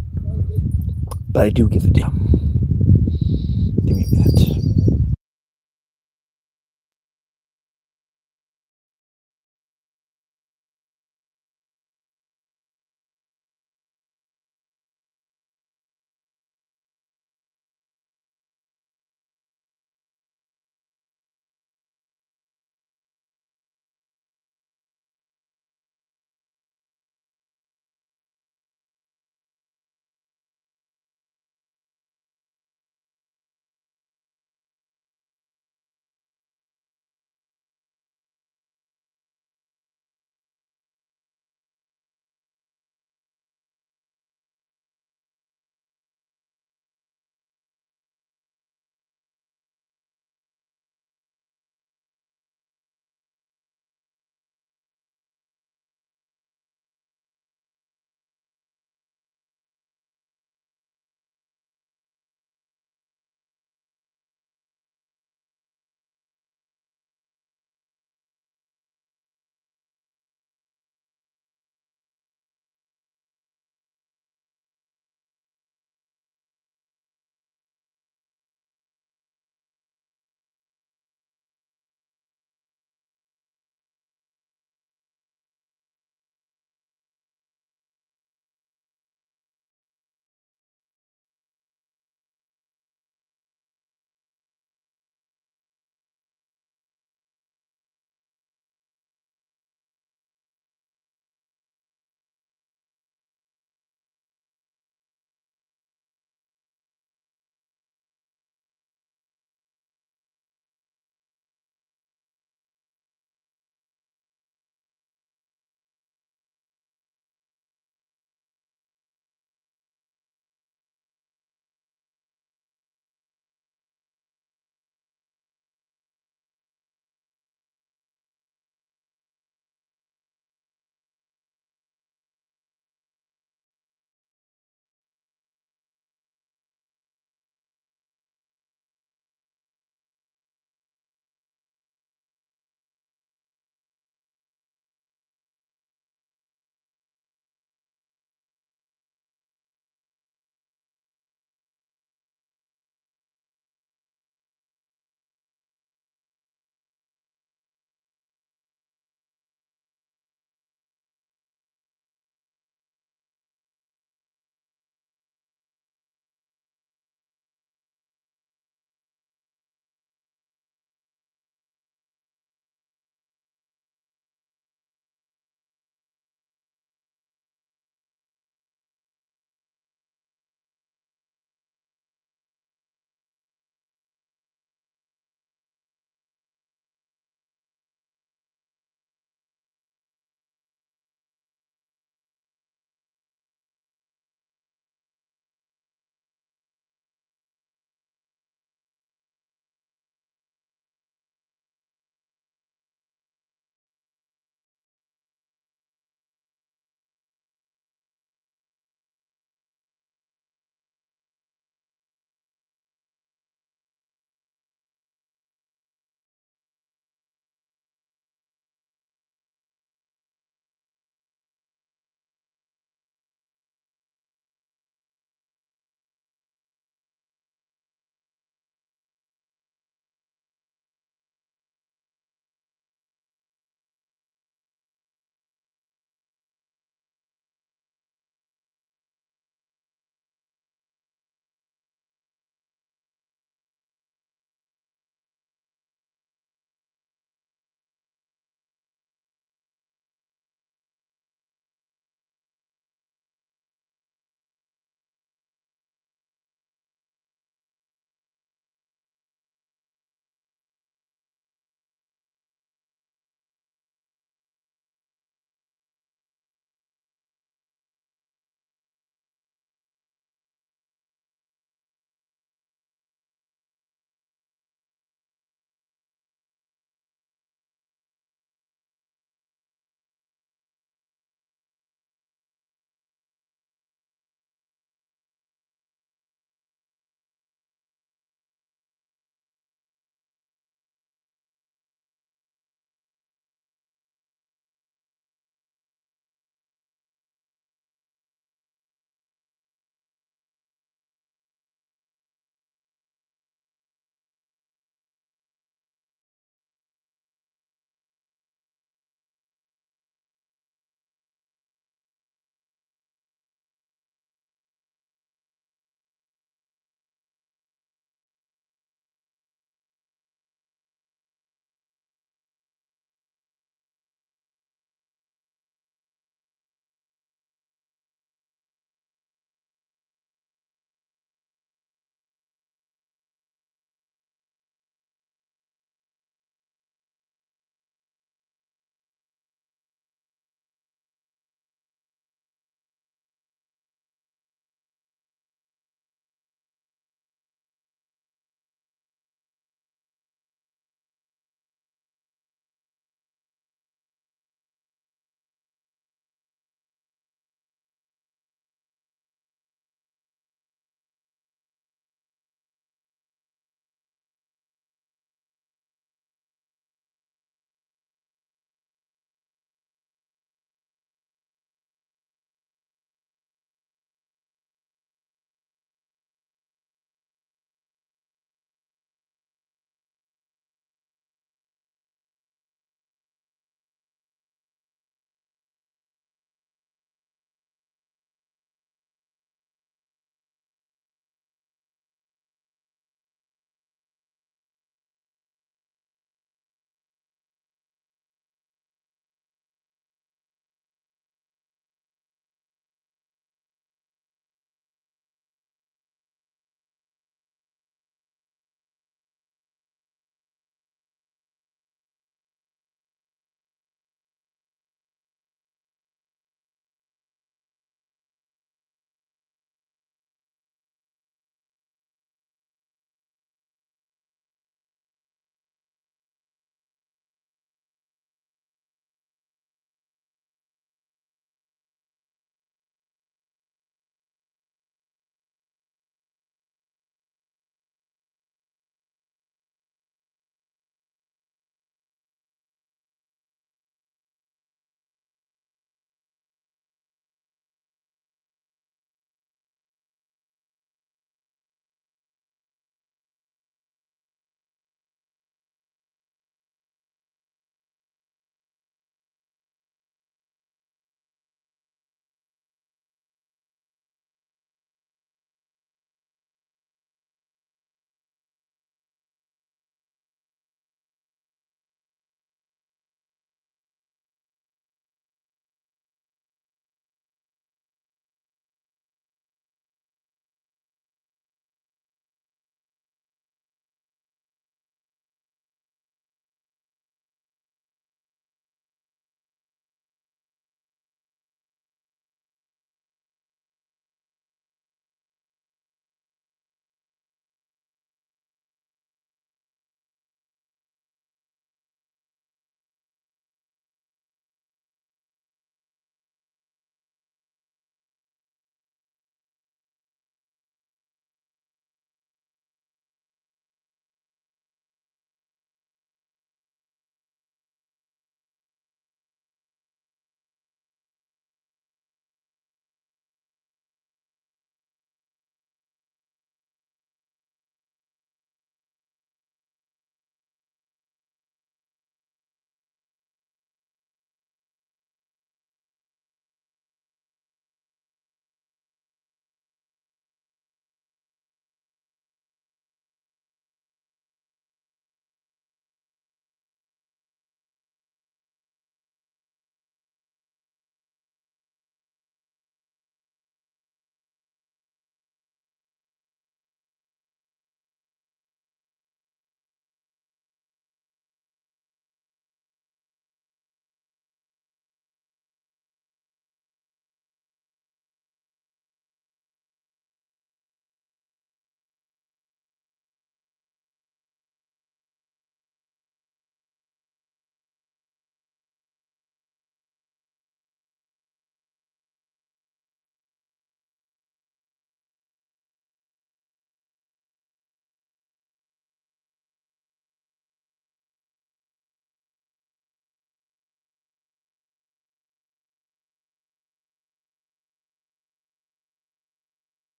But I do give a damn. Give me a minute.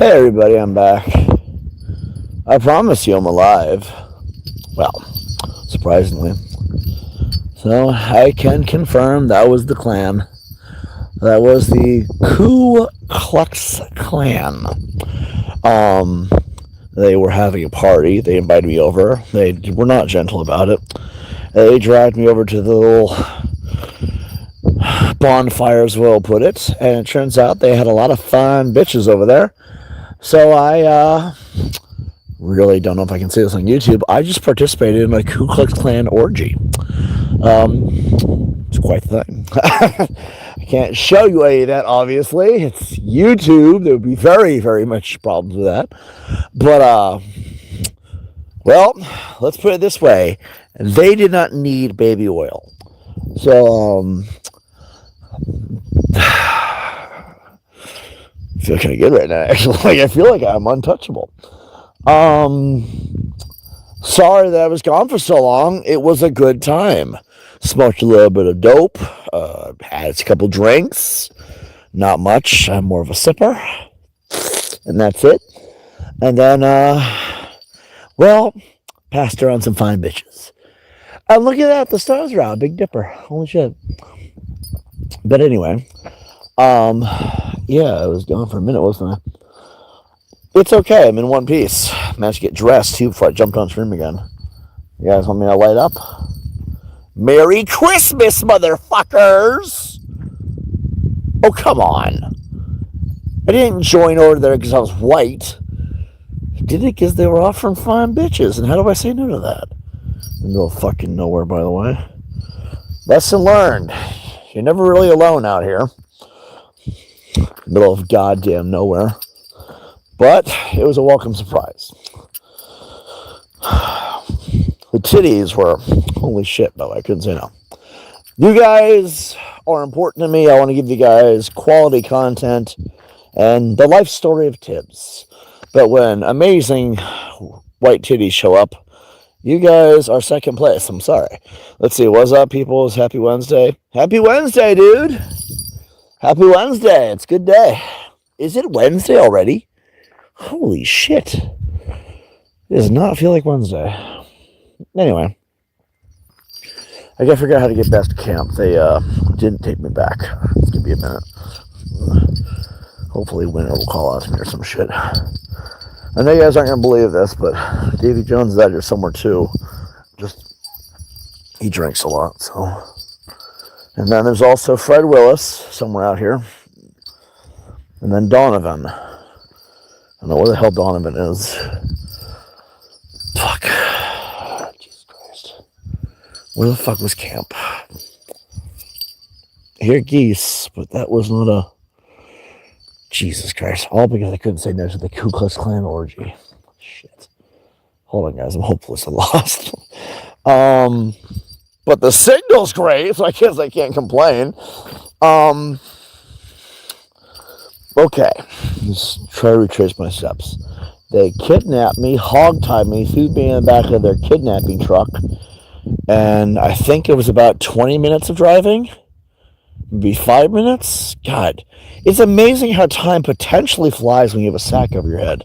Hey everybody, I'm back. I promise you I'm alive. Well, surprisingly. So I can confirm that was the Klan. That was the Ku Klux Klan. They were having a party. They invited me over. They were not gentle about it. They dragged me over to the little bonfire, as we'll put it, and it turns out they had a lot of fun bitches over there. So I really don't know if I can say this on YouTube. I just participated in a Ku Klux Klan orgy. It's quite the thing. I can't show you any of that, obviously. It's YouTube. There would be very, very much problems with that. But, well, let's put it this way. They did not need baby oil. So, I feel kind of good right now, actually. I feel like I'm untouchable. Sorry that I was gone for so long. It was a good time. Smoked a little bit of dope. Had a couple drinks. Not much. I'm more of a sipper. And that's it. And then, well, passed around some fine bitches. And look at that. The stars are out. Big Dipper. Holy shit. But anyway, yeah, I was gone for a minute, wasn't I? It's okay. I'm in one piece. Managed to get dressed, too, before I jumped on stream again. You guys want me to light up? Merry Christmas, motherfuckers! Oh, come on. I didn't join over there because I was white. I did it because they were offering fine bitches. And how do I say no to that? No fucking nowhere, by the way. Lesson learned. You're never really alone out here. Middle of goddamn nowhere. But it was a welcome surprise. The titties were, holy shit, though. I couldn't say no. You guys are important to me. I want to give you guys quality content and the life story of Tibbz. But when amazing white titties show up, you guys are second place. I'm sorry. Let's see. What's up, people? It's Happy Wednesday. Happy Wednesday, dude. Happy Wednesday. It's a good day. Is it Wednesday already? Holy shit. It does not feel like Wednesday. Anyway. I gotta figure out how to get back to camp. They didn't take me back. It's gonna be a minute. Hopefully Winter will call out to me or some shit. I know you guys aren't gonna believe this, but Davy Jones is out here somewhere too. Just, he drinks a lot, so. And then there's also Fred Willis, somewhere out here. And then Donovan. I don't know where the hell Donovan is. Fuck. Jesus Christ. Where the fuck was camp? I hear geese, but that was not a... Jesus Christ. All because I couldn't say no to the Ku Klux Klan orgy. Shit. Hold on, guys. I'm hopelessly lost. But the signal's great, so I guess I can't complain. Okay. Just try to retrace my steps. They kidnapped me, hogtied me, threw me in the back of their kidnapping truck. And I think it was about 20 minutes of driving. Maybe 5 minutes? God. It's amazing how time potentially flies when you have a sack over your head.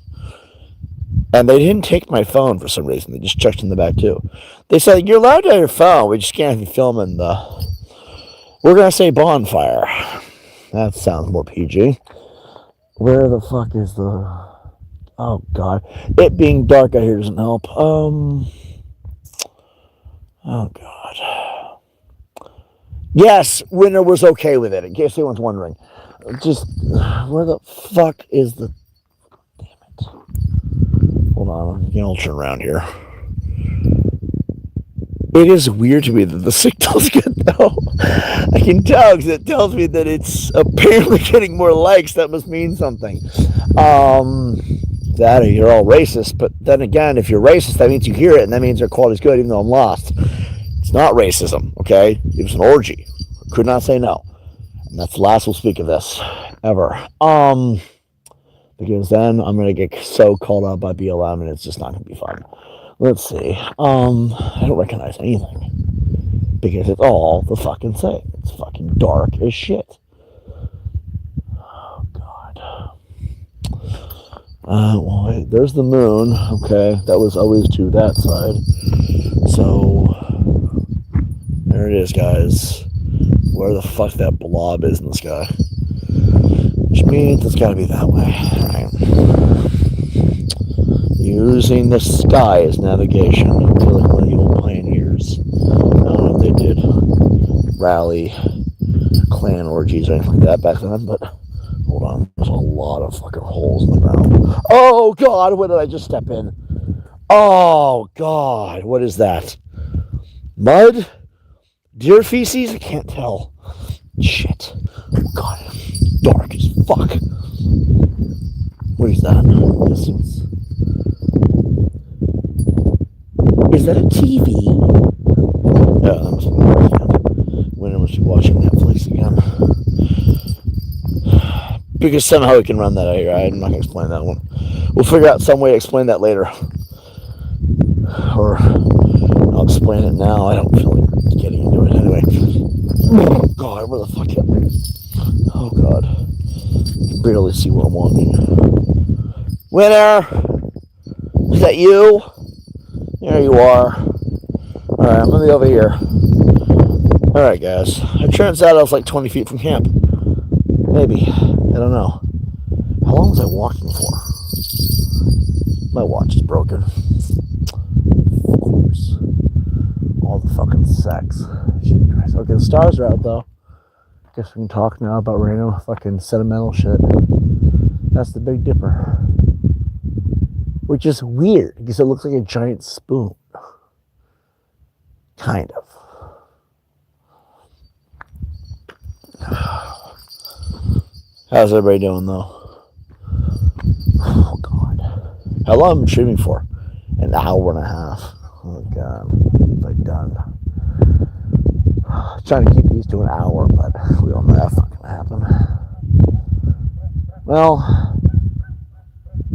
And they didn't take my phone for some reason. They just checked in the back too. They said, you're allowed to have your phone. We just can't have you filming the... We're going to say bonfire. That sounds more PG. Where the fuck is the... Oh, God. It being dark out here doesn't help. Oh, God. Yes, Winter was okay with it, in case anyone's wondering. Just, where the fuck is the... Damn it. Hold on, I'm going to turn around here. It is weird to me that the signal's good, though. I can tell, because it tells me that it's apparently getting more likes. That must mean something. That or you're all racist, but then again, if you're racist, that means you hear it, and that means their quality's good, even though I'm lost. It's not racism, okay? It was an orgy. Could not say no. And that's the last we'll speak of this, ever. Because then I'm going to get so called out by BLM, and it's just not going to be fun. Let's see. I don't recognize anything. Because it's all the fucking same. It's fucking dark as shit. Oh, God. Well, there's the moon. Okay, that was always to that side. So there it is, guys. Where the fuck that blob is in the sky? Which means it's got to be that way. Right. Using the sky as navigation. I feel like one of the old pioneers. I don't know if they did rally, clan orgies or anything like that back then, but hold on. There's a lot of fucking holes in the ground. Oh, God, what did I just step in? Oh, God, what is that? Mud? Deer feces? I can't tell. Shit. Oh, God. Dark as fuck. What is that? Distance. Is that a TV? Yeah, that must be when I must be watching Netflix again. Because somehow we can run that out here. I'm not going to explain that one. We'll figure out some way to explain that later. Or I'll explain it now. I don't feel like getting into it anyway. Oh, God, where the fuck am I? Oh, God. I can barely see where I'm walking. Winner! Is that you? There you are. Alright, I'm going to be over here. Alright, guys. It turns out I was like 20 feet from camp. Maybe. I don't know. How long was I walking for? My watch is broken. Of course. All the fucking sex. Jesus Christ. Okay, the stars are out, though. Guess we can talk now about random fucking sentimental shit. That's the Big Dipper. Which is weird, because it looks like a giant spoon. Kind of. How's everybody doing, though? Oh, God. How long have I been streaming for? An hour and a half. Oh, God. What have I done? Trying to keep these to an hour, but we all know that's not going to happen. Well,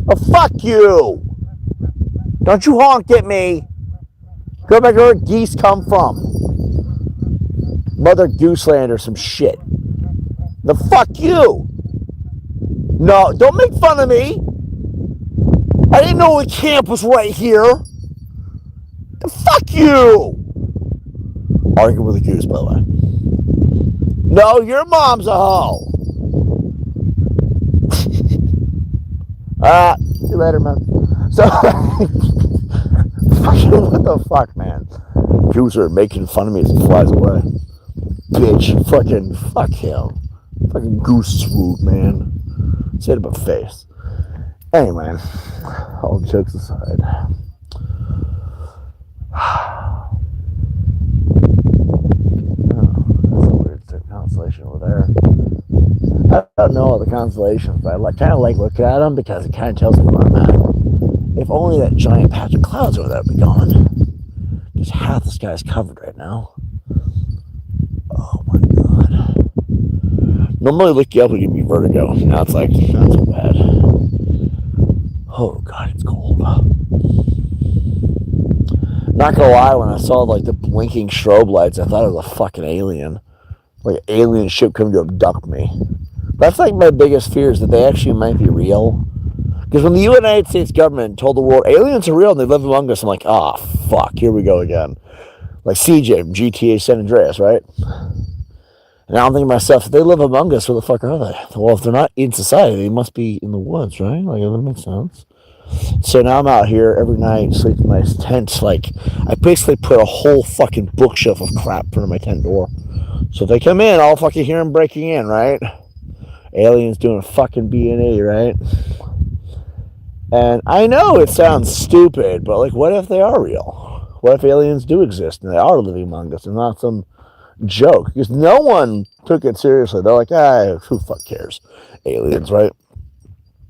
oh, fuck you! Don't you honk at me! Go back where geese come from. Mother Gooseland or some shit. The fuck you! No, don't make fun of me! I didn't know the camp was right here! The fuck you! Arguing with a goose, by the way. No, your mom's a hoe! See you later, man. So, what the fuck, man? Goose are making fun of me as he flies away. Bitch, fucking, fuck him. Fucking goose swoop, man. Say it about face. Anyway, all jokes aside. Constellation over there. I don't know the constellations, but I kind of like looking at them because it kind of tells me where I'm at. If only that giant patch of clouds over there would be gone. Because half the sky is covered right now. Oh my God. Normally looking up would give me vertigo. Now it's like, not so bad. Oh God, it's cold. Not gonna lie, when I saw like the blinking strobe lights, I thought it was a fucking alien. Like an alien ship coming to abduct me. That's like my biggest fear is that they actually might be real. Because when the United States government told the world aliens are real and they live among us, I'm like, ah, fuck, here we go again. Like CJ from GTA San Andreas, right? And I'm thinking to myself, if they live among us, where the fuck are they? Well, if they're not in society, they must be in the woods, right? Like, that makes sense. So now I'm out here every night, sleeping in my tent. Like, I basically put a whole fucking bookshelf of crap in front of my tent door. So if they come in, I'll fucking hear them breaking in, right? Aliens doing a fucking B&E, right? And I know it sounds stupid, but like, what if they are real? What if aliens do exist and they are living among us and not some joke? Because no one took it seriously. They're like, who fuck cares? Aliens, right?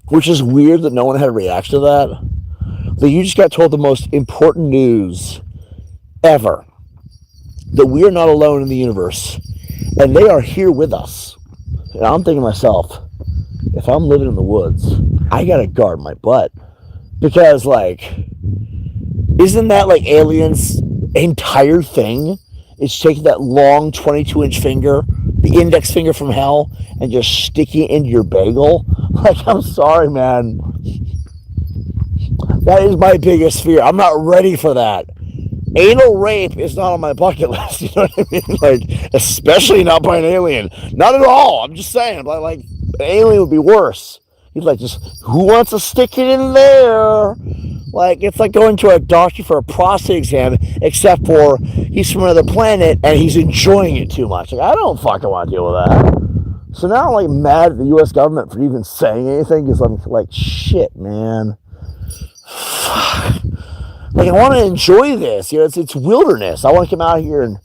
Which is weird that no one had a reaction to that. Like, you just got told the most important news ever. That we are not alone in the universe. And they are here with us. And I'm thinking to myself, if I'm living in the woods, I gotta guard my butt. Because, like, isn't that like aliens' entire thing? It's taking that long 22-inch finger, the index finger from hell, and just sticking it into your bagel? Like, I'm sorry, man. That is my biggest fear. I'm not ready for that. Anal rape is not on my bucket list. You know what I mean? Like, especially not by an alien. Not at all. I'm just saying. But like, an alien would be worse. He's like, just who wants to stick it in there? Like, it's like going to a doctor for a prostate exam, except for he's from another planet and he's enjoying it too much. Like, I don't fucking want to deal with that. So now I'm like mad at the U.S. government for even saying anything because I'm like, shit, man. Like, I want to enjoy this. You know, it's wilderness. I want to come out here and,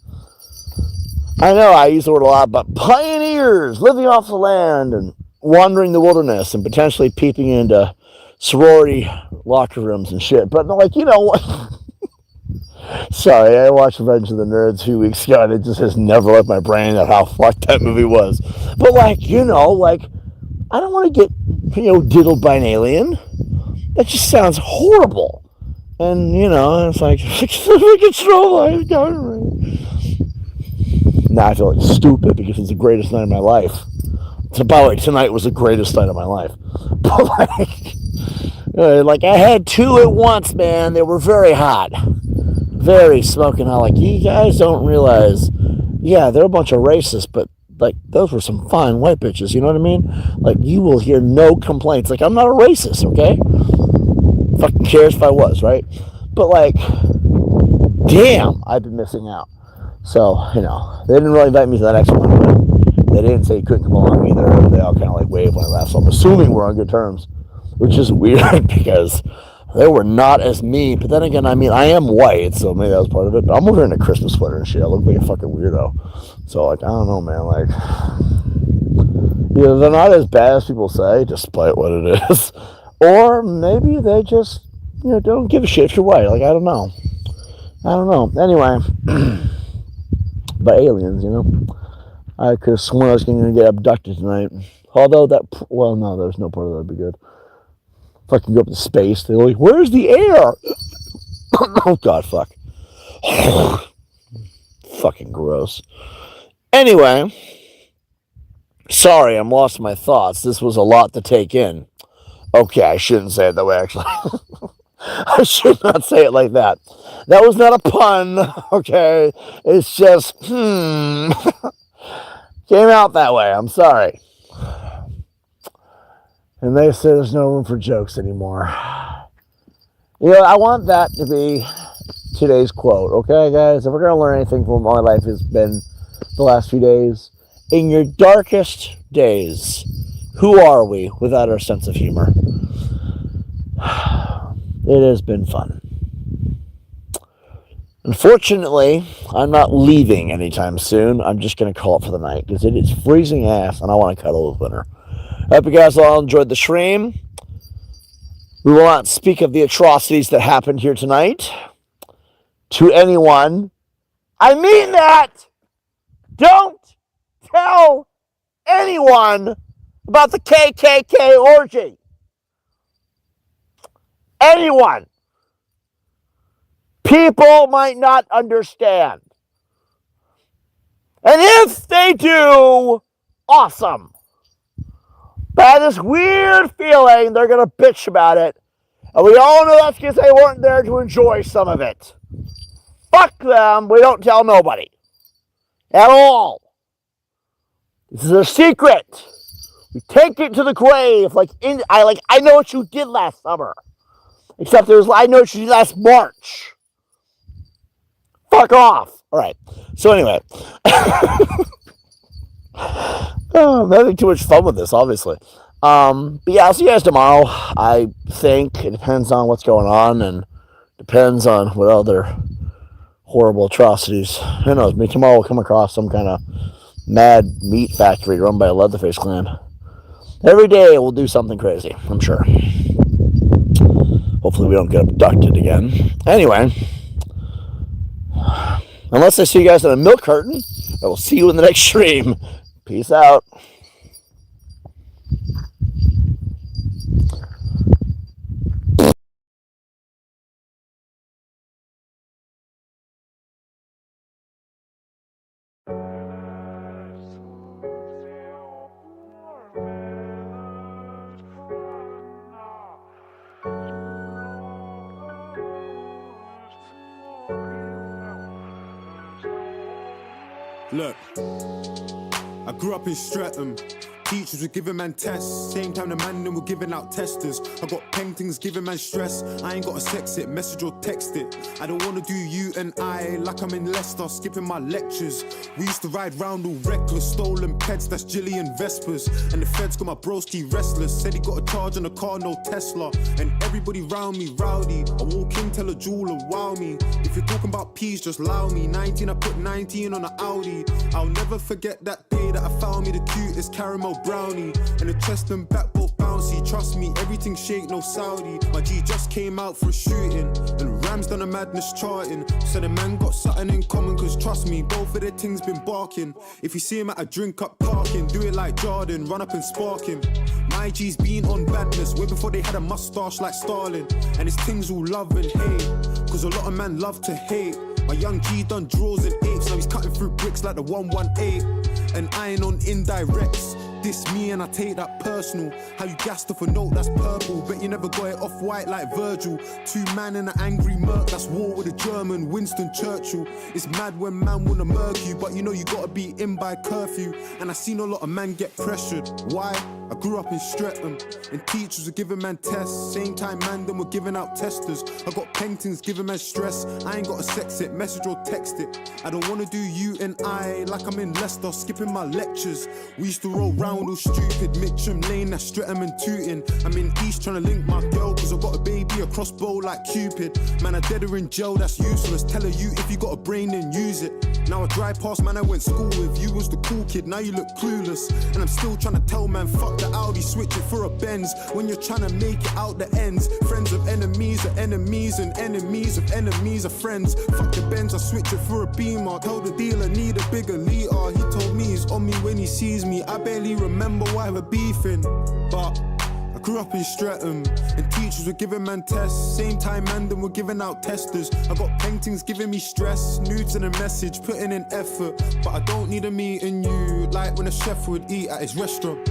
I know I use the word a lot, but pioneers living off the land and wandering the wilderness and potentially peeping into sorority locker rooms and shit. But like, you know what? Sorry, I watched Revenge of the Nerds 2 weeks ago and it just has never left my brain of how fucked that movie was. But like, you know, like, I don't want to get, you know, diddled by an alien. That just sounds horrible. And, you know, it's like, control life government. Now I feel like stupid because it's the greatest night of my life. So, by the way, tonight was the greatest night of my life. But, like I had two at once, man. They were very hot. Very smoking hot. Like, you guys don't realize, yeah, they're a bunch of racists, but, like, those were some fine white bitches, you know what I mean? Like, you will hear no complaints. Like, I'm not a racist, okay? Fucking cares if I was, right? But like, damn, I've been missing out. So, you know, they didn't really invite me to that next one, but they didn't say you couldn't come along either. They all kind of like waved when I left. So I'm assuming we're on good terms, which is weird because they were not as mean. But then again, I mean, I am white, so maybe that was part of it. But I'm wearing a Christmas sweater and shit. I look like a fucking weirdo. So like, I don't know, man. Like, they're not as bad as people say, despite what it is. Or maybe they just, you know, don't give a shit if you're white. Like, I don't know. Anyway, but aliens, you know. I could have sworn I was going to get abducted tonight. Although well, no, there's no part of that would be good. If I can go up to space, they're like, where's the air? Oh, God, fuck. Fucking gross. Anyway, sorry, I'm lost in my thoughts. This was a lot to take in. Okay, I shouldn't say it that way, actually. I should not say it like that. That was not a pun, okay? It's just, came out that way. I'm sorry. And they say there's no room for jokes anymore. You know, I want that to be today's quote, okay, guys? If we're going to learn anything from what my life has been the last few days, in your darkest days, who are we without our sense of humor? It has been fun. Unfortunately, I'm not leaving anytime soon. I'm just going to call it for the night because it is freezing ass and I want to cuddle with winter. I hope you guys all enjoyed the stream. We will not speak of the atrocities that happened here tonight to anyone. I mean that! Don't tell anyone about the KKK orgy. Anyone. People might not understand. And if they do, awesome. But I have this weird feeling they're going to bitch about it. And we all know that's because they weren't there to enjoy some of it. Fuck them. We don't tell nobody. At all. This is a secret. We take it to the grave. I know what you did last summer. Except I know what you did last March. Fuck off. All right. So anyway. I'm having too much fun with this, obviously. But yeah, I'll see you guys tomorrow. I think it depends on what's going on and depends on what other horrible atrocities. Who knows? Maybe tomorrow we'll come across some kind of mad meat factory run by a Leatherface clan. Every day we'll do something crazy, I'm sure. Hopefully we don't get abducted again. Anyway, unless I see you guys in a milk carton, I will see you in the next stream. Peace out. Look, I grew up in Streatham. Teachers were giving man tests, same time the man them were giving out testers. I got paintings giving man stress, I ain't gotta sex it, message or text it. I don't wanna do you and I like I'm in Leicester, skipping my lectures. We used to ride round all reckless, stolen pets, that's Jillian Vespers. And the feds got my broski restless, said he got a charge on a car, no Tesla. And everybody round me rowdy, I walk in, tell a jeweler, wow me. If you're talking about peas, just allow me. 19, I put 19 on an Audi. I'll never forget that day that I found me the cutest caramel brownie, and the chest and back both bouncy. Trust me, everything shake, no Saudi. My G just came out for a shooting, and Ram's done a madness charting. So the man got something in common, cause trust me, both of their things been barking. If you see him at a drink up parking, do it like Jordan, run up and spark him. My G's been on badness way before they had a mustache like Stalin. And his things all love and hate, cause a lot of man love to hate. My young G done draws and apes, now he's cutting through bricks like the 118. And I ain't on indirects, diss me and I take that personal. How you gassed off a note that's purple, bet you never got it off white like Virgil. Two man in an angry murk, that's war with a German, Winston Churchill. It's mad when man wanna murk you, but you know you gotta be in by curfew. And I seen a lot of man get pressured, why? I grew up in Streatham, and teachers were giving man tests, same time man them were giving out testers. I got paintings giving man stress, I ain't gotta sex it, message or text it. I don't wanna do you and I like I'm in Leicester, skipping my lectures. We used to roll round all stupid, Mitcham Lane, that's Streatham and Tooting. I'm in East trying to link my girl, cause I got a baby, a crossbow like Cupid. Man, I dead her in jail, that's useless. Tell her you, if you got a brain then use it. Now I drive past man I went school with, you was the cool kid, now you look clueless. And I'm still trying to tell man, fuck the Audi, switch it for a Benz. When you're trying to make it out the ends, friends of enemies are enemies, and enemies of enemies are friends. Fuck the Benz, I switch it for a Beamer. Told the dealer need a bigger liter. He told me he's on me when he sees me. I barely remember why we're beefing, but I grew up in Streatham, and teachers were giving man tests, same time man them were giving out testers. I got paintings giving me stress, nudes and a message, putting in effort. But I don't need a meeting you, like when a chef would eat at his restaurant.